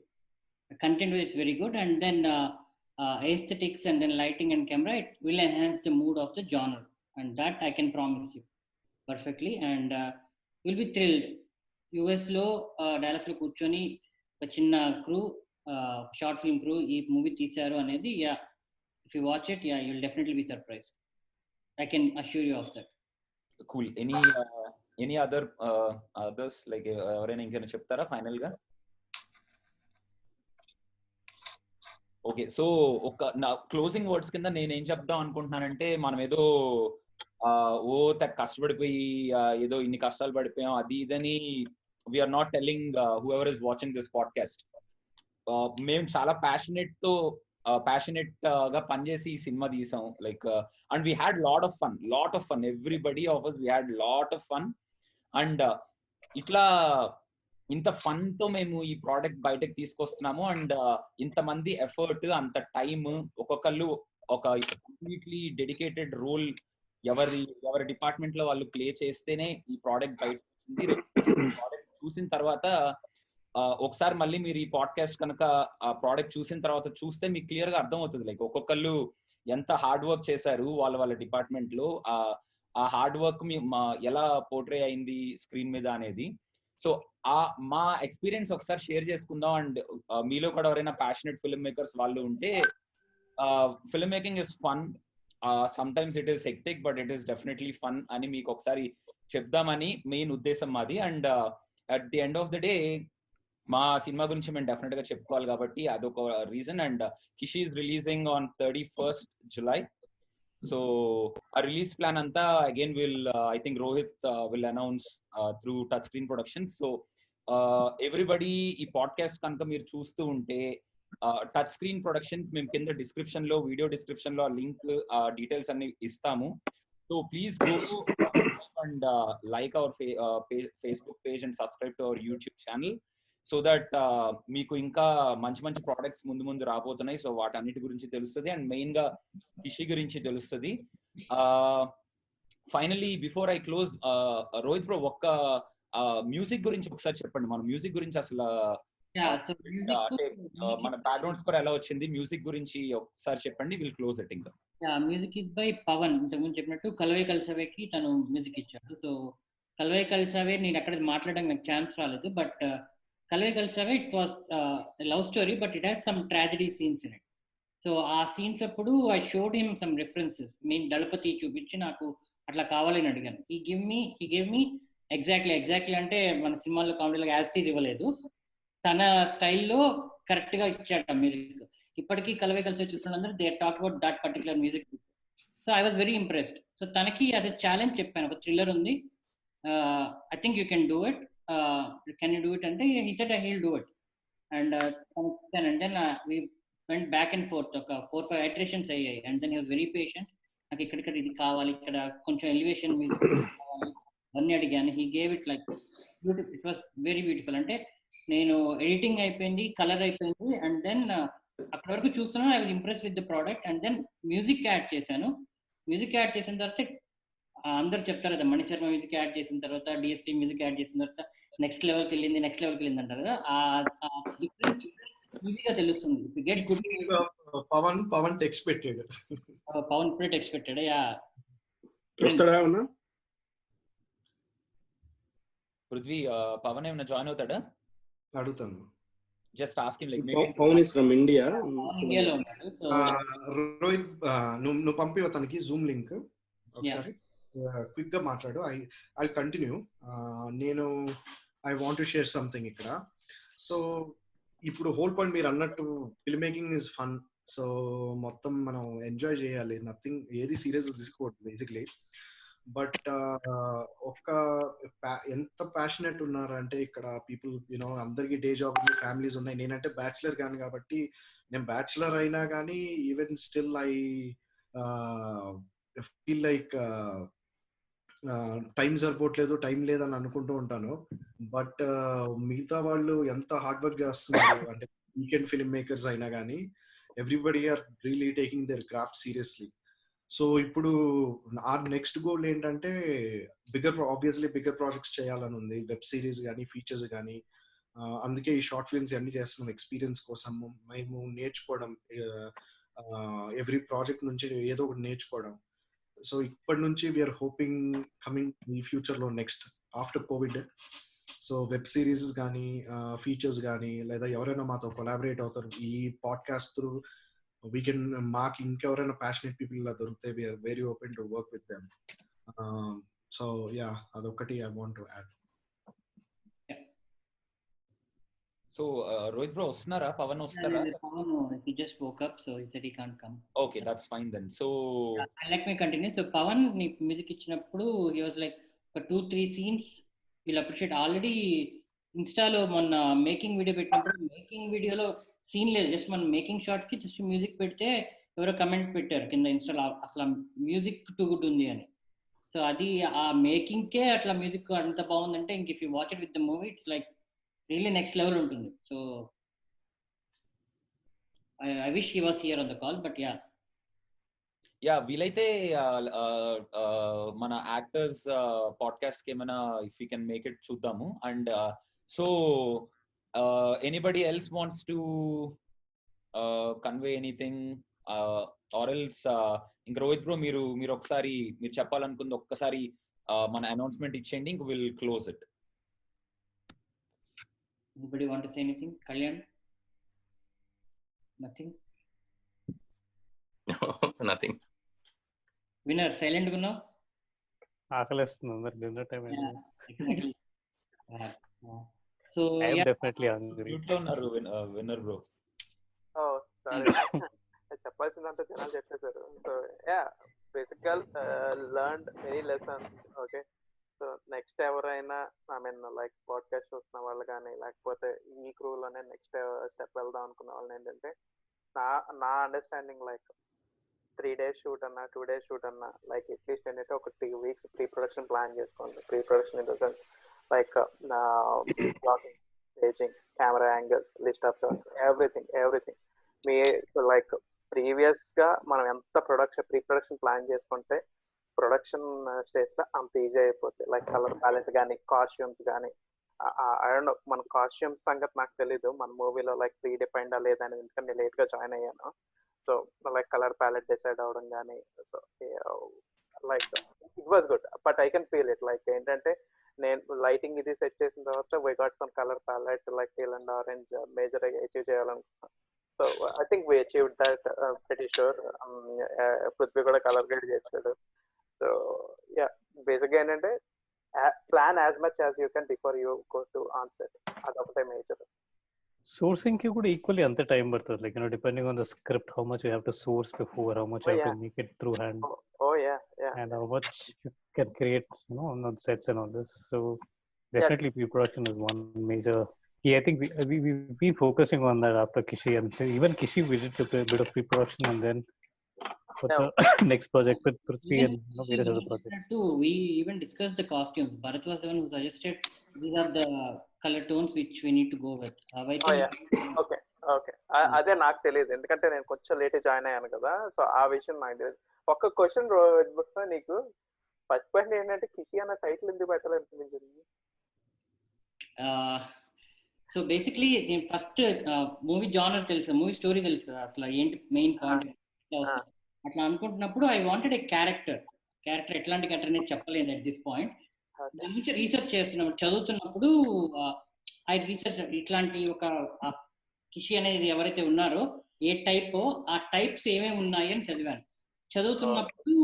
The content is very good, and then aesthetics and then lighting and camera, it will enhance the mood of the genre, and that I can promise you perfectly. And you'll be thrilled. US లో Dallas లో కూర్చొని ఒక చిన్న crew, short film crew ఈ movie తీశారు అనేది, if you watch it, you'll definitely be surprised. I can assure you of that. Cool. Any others like ఎవరైనా ఇంకేమైనా చెప్తారా ఫైనల్ గా? ఓకే, సో ఒక నా క్లోజింగ్ వర్డ్స్ కింద నేను ఏం చెప్దాం అనుకుంటున్నానంటే, మనం ఏదో కష్టపడిపోయి ఏదో ఇన్ని కష్టాలు పడిపోయాం అది ఇదని we are not telling whoever is watching this podcast. మేము చాలా ప్యాషనెట్ గా పనిచేసి ఈ సినిమా తీసాం. Like and we had lot of fun everybody of us, we had lot of fun. And ఇట్లా ఇంత ఫన్ తో మేము ఈ ప్రోడక్ట్ బయటకు తీసుకొస్తున్నాము. అండ్ ఇంతమంది ఎఫర్ట్, అంత టైమ్, ఒక్కొక్కళ్ళు ఒక కంప్లీట్లీ డెడికేటెడ్ రోల్ ఎవరి డిపార్ట్మెంట్ లో వాళ్ళు ప్లే చేస్తేనే ఈ ప్రోడక్ట్ బయట వచ్చింది. ప్రోడక్ట్ చూసిన తర్వాత ఒకసారి మళ్ళీ మీరు ఈ పాడ్కాస్ట్ కనుక ఆ ప్రోడక్ట్ చూసిన తర్వాత చూస్తే మీకు క్లియర్ గా అర్థం అవుతుంది. లైక్ ఒక్కొక్కళ్ళు ఎంత హార్డ్ వర్క్ చేశారు వాళ్ళ డిపార్ట్మెంట్ లో, ఆ హార్డ్ వర్క్ ఎలా పోర్ట్రే అయింది స్క్రీన్ మీద అనేది. సో మా ఎక్స్పీరియన్స్ ఒకసారి షేర్ చేసుకుందాం. అండ్ మీలో కూడా ఎవరైనా ప్యాషనెట్ ఫిల్మ్ మేకర్స్ వాళ్ళు ఉంటే, film making is fun, some times it is hectic but it is definitely fun అని మీకు ఒకసారి చెప్దామని మెయిన్ ఉద్దేశం మాది. And at the end of the day మా సినిమా గురించి మేము డెఫినెట్ గా చెప్పుకోవాలి కాబట్టి అదొక reason. And Kishi is releasing on 31st July. So ఆ రిలీజ్ ప్లాన్ అంతా again I think Rohit will announce through touch screen productions. So everybody ఈ పాడ్కాస్ట్ కనుక మీరు చూస్తూ ఉంటే, టచ్ స్క్రీన్ ప్రొడక్షన్స్ మేము కింద డిస్క్రిప్షన్ లో, వీడియో డిస్క్రిప్షన్ లో ఆ లింక్, డీటెయిల్స్ అన్ని ఇస్తాము. So please go and like our Facebook page and subscribe to our YouTube channel, so that మీకు ఇంకా మంచి ప్రోడక్ట్స్ ముందు రాబోతున్నాయి. సో వాటన్నిటి గురించి తెలుస్తుంది, అండ్ మెయిన్ గా కిషి గురించి తెలుస్తుంది. Finally before I close, Rohit bro ఒక్క మ్యూజిక్ గురించి ఒకసారి చెప్పండి. మన మ్యూజిక్ గురించి అసలు అంటే మన బ్యాక్గ్రౌండ్ స్కోర్ ఎలా వచ్చింది, మ్యూజిక్ గురించి ఒకసారి చెప్పండి. Will close it. ఇంకా మ్యూజిక్ ఇస్ బై పవన్. ఇంతకుముందు చెప్పినట్టు కలవై కలిసావేకి తను మ్యూజిక్ ఇచ్చాడు. సో కలవై కలిసావే నేను అక్కడ మాట్లాడడానికి నాకు ఛాన్స్ రాలేదు, బట్ కలవై కలిసావే it was love story but it has some tragedy scenes in it. So ఆ సీన్స్ అప్పుడు I showed him some references. నేను దళపతి చూపించి నాకు అట్లా కావాలని అడిగాను. ఈ గేవ్ మీ ఎగ్జాక్ట్లీ అంటే మన సినిమాల్లో కామెడీలో యాజిటీజ్ ఇవ్వలేదు, తన స్టైల్లో కరెక్ట్ గా ఇచ్చాడు మ్యూజిక్. ఇప్పటికీ కలవై కలిసి చూస్తున్నందరూ they talk about that particular music. So I was very impressed. So తనకి అది ఛాలెంజ్ చెప్పాను, ఒక థ్రిల్లర్ ఉంది, I think you can do it, can you do it అంటే he said he'll do it. And అంటే we went back and forth, ఒక 4-5 iterations అయ్యాయి. And then he was very patient. నాకు ఇక్కడ ఇది కావాలి, ఇక్కడ కొంచెం ఎలివేషన్ మ్యూజిక్ కావాలి అన్నీ అడిగాను. He gave it like beautiful. It was very beautiful. అంటే నేను ఎడిటింగ్ అయిపోయింది, కలర్ అయిపోయింది, అండ్ దెన్ అక్కడ అప్పటివరకు చూస్తున్నాను, I was impress with the product. And then music add చేశాను. మ్యూజిక్ యాడ్ చేసిన తర్వాత అందరు చెప్తారు కదా, మణిశర్మ మ్యూజిక్ యాడ్ చేసిన తర్వాత, డిఎస్పీ మ్యూజిక్ యాడ్ చేసిన తర్వాత నెక్స్ట్ లెవెల్కి వెళ్ళింది అంటారు కదా. ఆ డిఫరెన్స్ ఈజీగా తెలుస్తుంది. Get good Pavan expected Pavan ప్రిట్ ఎక్స్పెక్టెడ్. యా, వస్తాడా ఉన్నా పృథ్వీ, పవన్ ఏమైనా జాయిన్ అవుతాడా? అడుగుతాను. Just asking like Pavan is from India. ఇండియాలో ఉన్నాడు. సో రోహిత్, నువ్వు పంపి తనకి జూమ్ లింక్ ఒకసారి క్విక్ గా మాట్లాడు. I continue. నేను I want to share something ఇక్కడ. సో ఇప్పుడు హోల్ పాయింట్ మీరు అన్నట్టు film making is fun. So మొత్తం మనం ఎంజాయ్ చేయాలి, నథింగ్ ఏది సీరియస్ తీసుకోవద్దు బేసిక్లీ. బట్ ఎంత ప్యాషనెట్ ఉన్నారంటే ఇక్కడ పీపుల్, యూనో, అందరికి డే జాబ్ ఉంది, ఫ్యామిలీస్ ఉన్నాయి. నేనంటే బ్యాచులర్ కానీ కాబట్టి, నేను బ్యాచులర్ అయినా కానీ even still I feel like time సరిపోవట్లేదు, టైం లేదని అనుకుంటూ ఉంటాను. బట్ మిగతా వాళ్ళు ఎంత హార్డ్ వర్క్ చేస్తున్నారు అంటే, వీకెండ్ ఫిల్మ్ మేకర్స్ అయినా కానీ everybody are really taking their craft seriously. So ఇప్పుడు ఆ నెక్స్ట్ గోల్ ఏంటంటే ఆబ్వియస్లీ బిగ్గర్ ప్రాజెక్ట్స్ చేయాలని ఉంది, వెబ్ సిరీస్ కానీ ఫీచర్స్ కానీ. అందుకే ఈ షార్ట్ ఫిల్మ్స్ అన్ని చేస్తున్నాం ఎక్స్పీరియన్స్ కోసం, మేము నేర్చుకోవడం, ఎవ్రీ ప్రాజెక్ట్ నుంచి ఏదో ఒకటి నేర్చుకోవడం. సో ఇప్పటి నుంచి వీఆర్ హోపింగ్ కమింగ్ ఈ ఫ్యూచర్ లో next after Covid, so web series కానీ ఫీచర్స్ కానీ, లేదా ఎవరైనా మాతో కొలాబరేట్ అవుతారు ఈ పాడ్కాస్ట్ త్రూ, we can మాకు ఇంకెవరైనా ప్యాషనెట్ పీపుల్ ఇలా దొరికితే we're very open to work with them. So yeah, అదొకటి I want to add. So Rohit bro వస్తున్నారా? పవన్ వస్తారా? Pawan he just woke up, so he said he can't come. Okay, that's fine then. So let me continue. So Pawan ని music ఇచ్చినప్పుడు he was like ఒక 2-3 scenes will appreciate. Already ఇన్స్టాలో మొన్న making video పెట్టినప్పుడు, making వీడియోలో scene లేదు, just మన making shorts కి జస్ట్ మ్యూజిక్ పెడితే ఎవరో కమెంట్ పెట్టారు కింద ఇన్స్టాలో, అసలు మ్యూజిక్ టూ గుడ్ ఉంది అని. సో అది ఆ మేకింగ్ కే అట్లా మ్యూజిక్ అంత బాగుందంటే, ఇంక if you watch it with the movie it's like really next level ఉంటుంది. So I wish he was here on the call. But yeah, వీలైతే మన యాక్టర్స్ పాడ్కాస్ట్ కి ఏమైనా if you can make it చూద్దాము. And so anybody else wants to convey anything, or else ఇంకా Rohit bro మీరు ఒకసారి మీరు చెప్పాలనుకుంది ఒక్కసారి మన అనౌన్స్మెంట్ ఇచ్చేయండి, ఇంక will close it. Anybody want to say anything? Kalyan? Nothing? Nothing. Winner, silent గా ఉన్నావు? ఆకలిస్తుంది అందరికి, డిన్నర్ టైం అయింది. Exactly. So I am definitely hungry. Mute లో ఉన్నారు విన్నర్ బ్రో. సారీ, చెప్పాల్సిందంటే జనాలు చెప్పేశారు. సో యా, బేసిక్ గా learned many lessons. Okay, so next ఎవరైనా ఐ మీన్ లైక్ పాడ్కాస్ట్ చూస్తున్న వాళ్ళు కానీ, లేకపోతే ఈ క్రూలోనే నెక్స్ట్ స్టెప్ వెళ్దాం అనుకున్న వాళ్ళని ఏంటంటే, నా అండర్స్టాండింగ్ లైక్ 3 days షూట్ అన్నా 2 days షూట్ అన్నా లైక్ అట్లీస్ట్ ఏంటంటే ఒక 3 weeks ప్రీ ప్రొడక్షన్ ప్లాన్ చేసుకోండి. Pre production in the sense like blocking, staging, camera angles, list of shots, everything me like previous ga మనం ఎంత ప్రీ ప్రొడక్షన్ ప్లాన్ చేసుకుంటే production stage లో అంత easy అయిపోతుంది. లైక్ కలర్ ప్యాలెట్ కానీ, costumes కానీ, I don't no, మన costumes సంగతి నాకు తెలీదు మన మూవీలో లైక్ ప్రీ డిఫైన్డా లేదని, ఎందుకంటే నేను లేట్ గా జాయిన్ అయ్యాను. So like colour palette decide అవడం కానీ, so like it was good. But I can feel it like ఏంటంటే, నేను లైటింగ్ ఇది సెట్ చేసిన తర్వాత we got some colour palette like teal and orange major achieve చేయాలనుకున్నాను. So I think we achieved that pretty sure. Prithvi కూడా colour guide చేశాడు. So yeah, basic గా ఏంటంటే plan as much as you can before you go to on set. అదొకటే major. Sourcing ki kuda equally ante time bartadi, like, you know, depending on the script, how much you have to source before, how much you have to make it through hand. Oh yeah. And how much you can create, you know, on the sets and all this. So definitely pre-production is one major key. I think we've been focusing on that after Kishi, and even Kishi we did a bit of pre-production, and then for the next project with Prithvi and, you know, various other projects. We even discussed the costumes. Bharat was the one who suggested these are the color tones which we need to go with. Okay, అదే నాకు తెలియదు, ఎందుకంటే నేను కొంచెం late join అయ్యాను కదా, so ఆ విషయం నాకు తెలియదు. ఒక్క క్వశ్చన్ నీకు, ఫస్ట్ పాయింట్ ఏంటంటే కిషి అన్న టైటిల్ ఎందుకు పెట్టాలనిపించింది? సో బేసిక్లీ నేను ఫస్ట్ మూవీ జానర్ తెలుసు, మూవీ స్టోరీ తెలుసు కదా, అసలు ఏంటి మెయిన్ పాయింట్ అట్లా అనుకుంటున్నప్పుడు ఐ వాంటెడ్ ఏ క్యారెక్టర్ ఎట్లాంటి క్యారెక్టర్ అనేది చెప్పలేను అట్ దిస్ పాయింట్. దాని నుంచి రీసెర్చ్ చేస్తున్నప్పుడు చదువుతున్నప్పుడు ఐ రీసెర్చ్ ఇట్లాంటి ఒక కిషి అనేది ఎవరైతే ఉన్నారో ఏ టైప్, ఆ టైప్స్ ఏమేమి ఉన్నాయి అని చదివాను. చదువుతున్నప్పుడు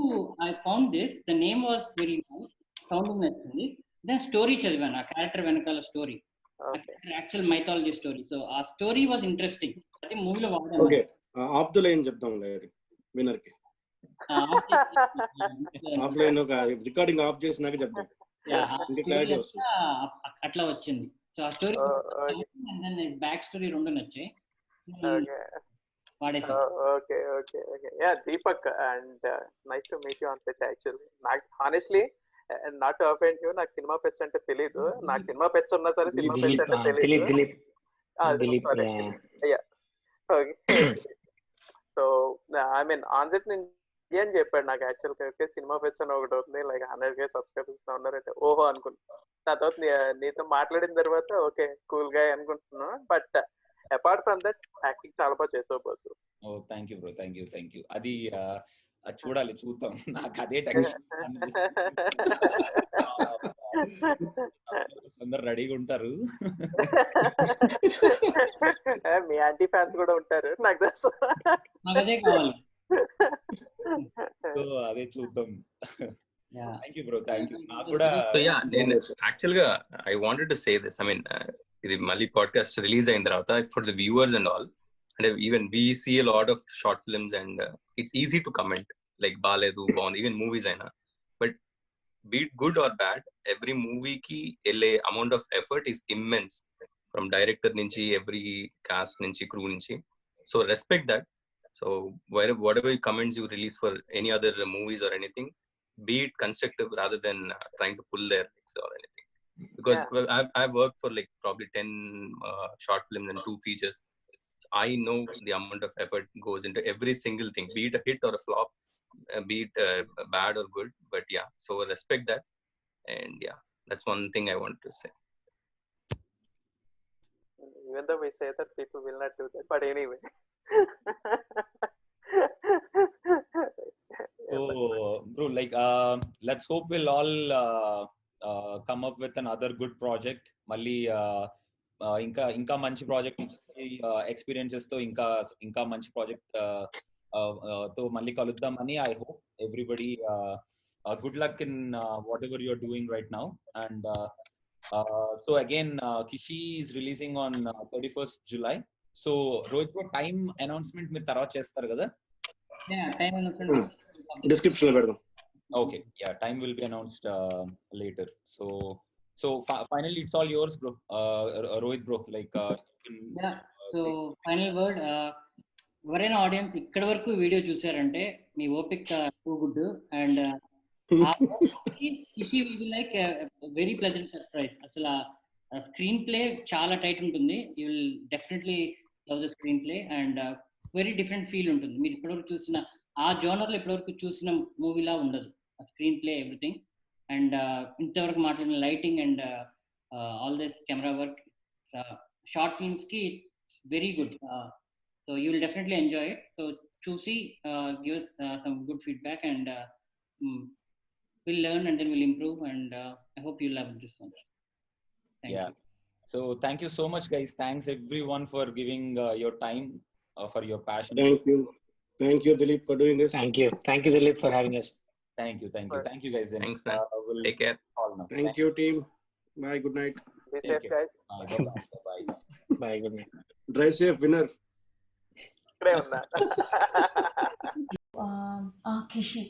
I found this, the name was very nice, sounding నచ్చింది. దెన్ స్టోరీ చదివాను, ఆ క్యారెక్టర్ వెనకాల story, actual mythology story. So ఆ స్టోరీ వాజ్ ఇంట్రెస్టింగ్, అది మూవీలో వాడాను. ఓకే, ఆఫ్ ద లైన్ చెప్తాం విన్నర్ కి, ఆఫ్ లైన్ ఒక రికార్డింగ్ ఆఫ్ చేసినాక చెప్తాం, అట్లా వచ్చింది. సో ఆ స్టోరీ బ్యాక్ స్టోరీ రెండు నచ్చాయి. Okay okay okay, yeah Deepak, and nice to meet you on pitch. Actually నాకు honestly not to offend you, నాకు సినిమా పెచ్చ అంటే తెలీదు. నాకు సినిమా పెచ్చ ఉన్నా సరే సినిమా పెచ్చ అంటే తెలీదు. సో ఐ మీన్ ఆన్సెట్ నేను అని చెప్పాడు నాకు యాక్చువల్ గా, సినిమా పెచ్చ అని ఒకటి ఉంది, లైక్ 100K సబ్స్క్రైబర్స్ ఉన్నారంటే ఓహో అనుకుంటున్నా. నా తర్వాత నీతో మాట్లాడిన తర్వాత ఓకే కూల్ గా అనుకుంటున్నా. But apart from that acting చాలా బాగా చేసావు boss. Oh thank you bro, thank you. అది చూడాలి, చూద్దాం. నాకు అదే టెన్షన్. అందరు రెడీగా ఉంటారు, మీ యాంటీ ఫ్యాన్స్ కూడా ఉంటారు నాకు తెలుసు. అదే చూద్దాం. Thank you bro, thank you. నాకు కూడా నేను యాక్చువల్ గా I wanted to say this, I mean ఇది మళ్ళీ పాడ్కాస్ట్ రిలీజ్ అయిన తర్వాత for the viewers and all, అంటే even we see a lot of short films and it's easy to comment like బాలేదు బాగుంది, ఈవెన్ మూవీస్ అయినా. But be it good or bad, every మూవీకి వెళ్ళే amount of effort is immense, from director నుంచి every cost నుంచి crew నుంచి. So respect that. So whatever comments you release for any other movies or anything, be it constructive rather than trying to pull their legs or anything. Because I've worked for like probably 10 short films and 2 features. So I know the amount of effort goes into every single thing, be it a hit or a flop, be it bad or good. But yeah, so respect that. And yeah, that's one thing I want to say. Even though we say that people will not do that, but anyway. So bro, like let's hope we'll all come up with another good project. Malli ఇంకా మంచి project experiences తో ఇంకా మంచి project తో మళ్ళీ కలుద్దామని I hope. Everybody good luck in what you're doing right now. And so again Kishi is releasing on 31st July. So Rohit bro time announcement మీరు తర్వాత చేస్తారు కదా? డిస్క్రిప్షన్ లో పెడదాం. Okay, yeah, time will be announced later. So finally it's all yours bro. Rohit bro, like so final word, ఎవరైనా audience ఇక్కడ వరకు video చూసారంటే మీ ఓపిక too good. And Kishi will be like very pleasant surprise. అసలు స్క్రీన్ ప్లే చాలా tight ఉంటుంది. You will definitely love the screen play and very different feel ఉంటుంది. మీరు ఇప్పటివరకు చూసిన ఆ జోనర్లో ఇప్పటివరకు చూసిన మూవీలా ఉండదు, స్క్రీన్ ప్లే ఎవ్రీథింగ్. అండ్ ఇంతవరకు మాట్లాడిన lighting and all this camera work, short films కి very good. So you will definitely enjoy it. So చూసి give us some good feedback and we'll learn and then we'll improve, and I hope you'll love this one. Thank you. So thank you so much guys. Thanks everyone for giving your time, for your passion. Thank you Dilip for doing this. Thank you Dilip for having us. Thank you guys. Thanks man. Take care. Thank you team. Bye, good night. Be safe guys. Bye. Bye, good night. Drive safe winner. ఇక్కడే ఉన్నా. కిషి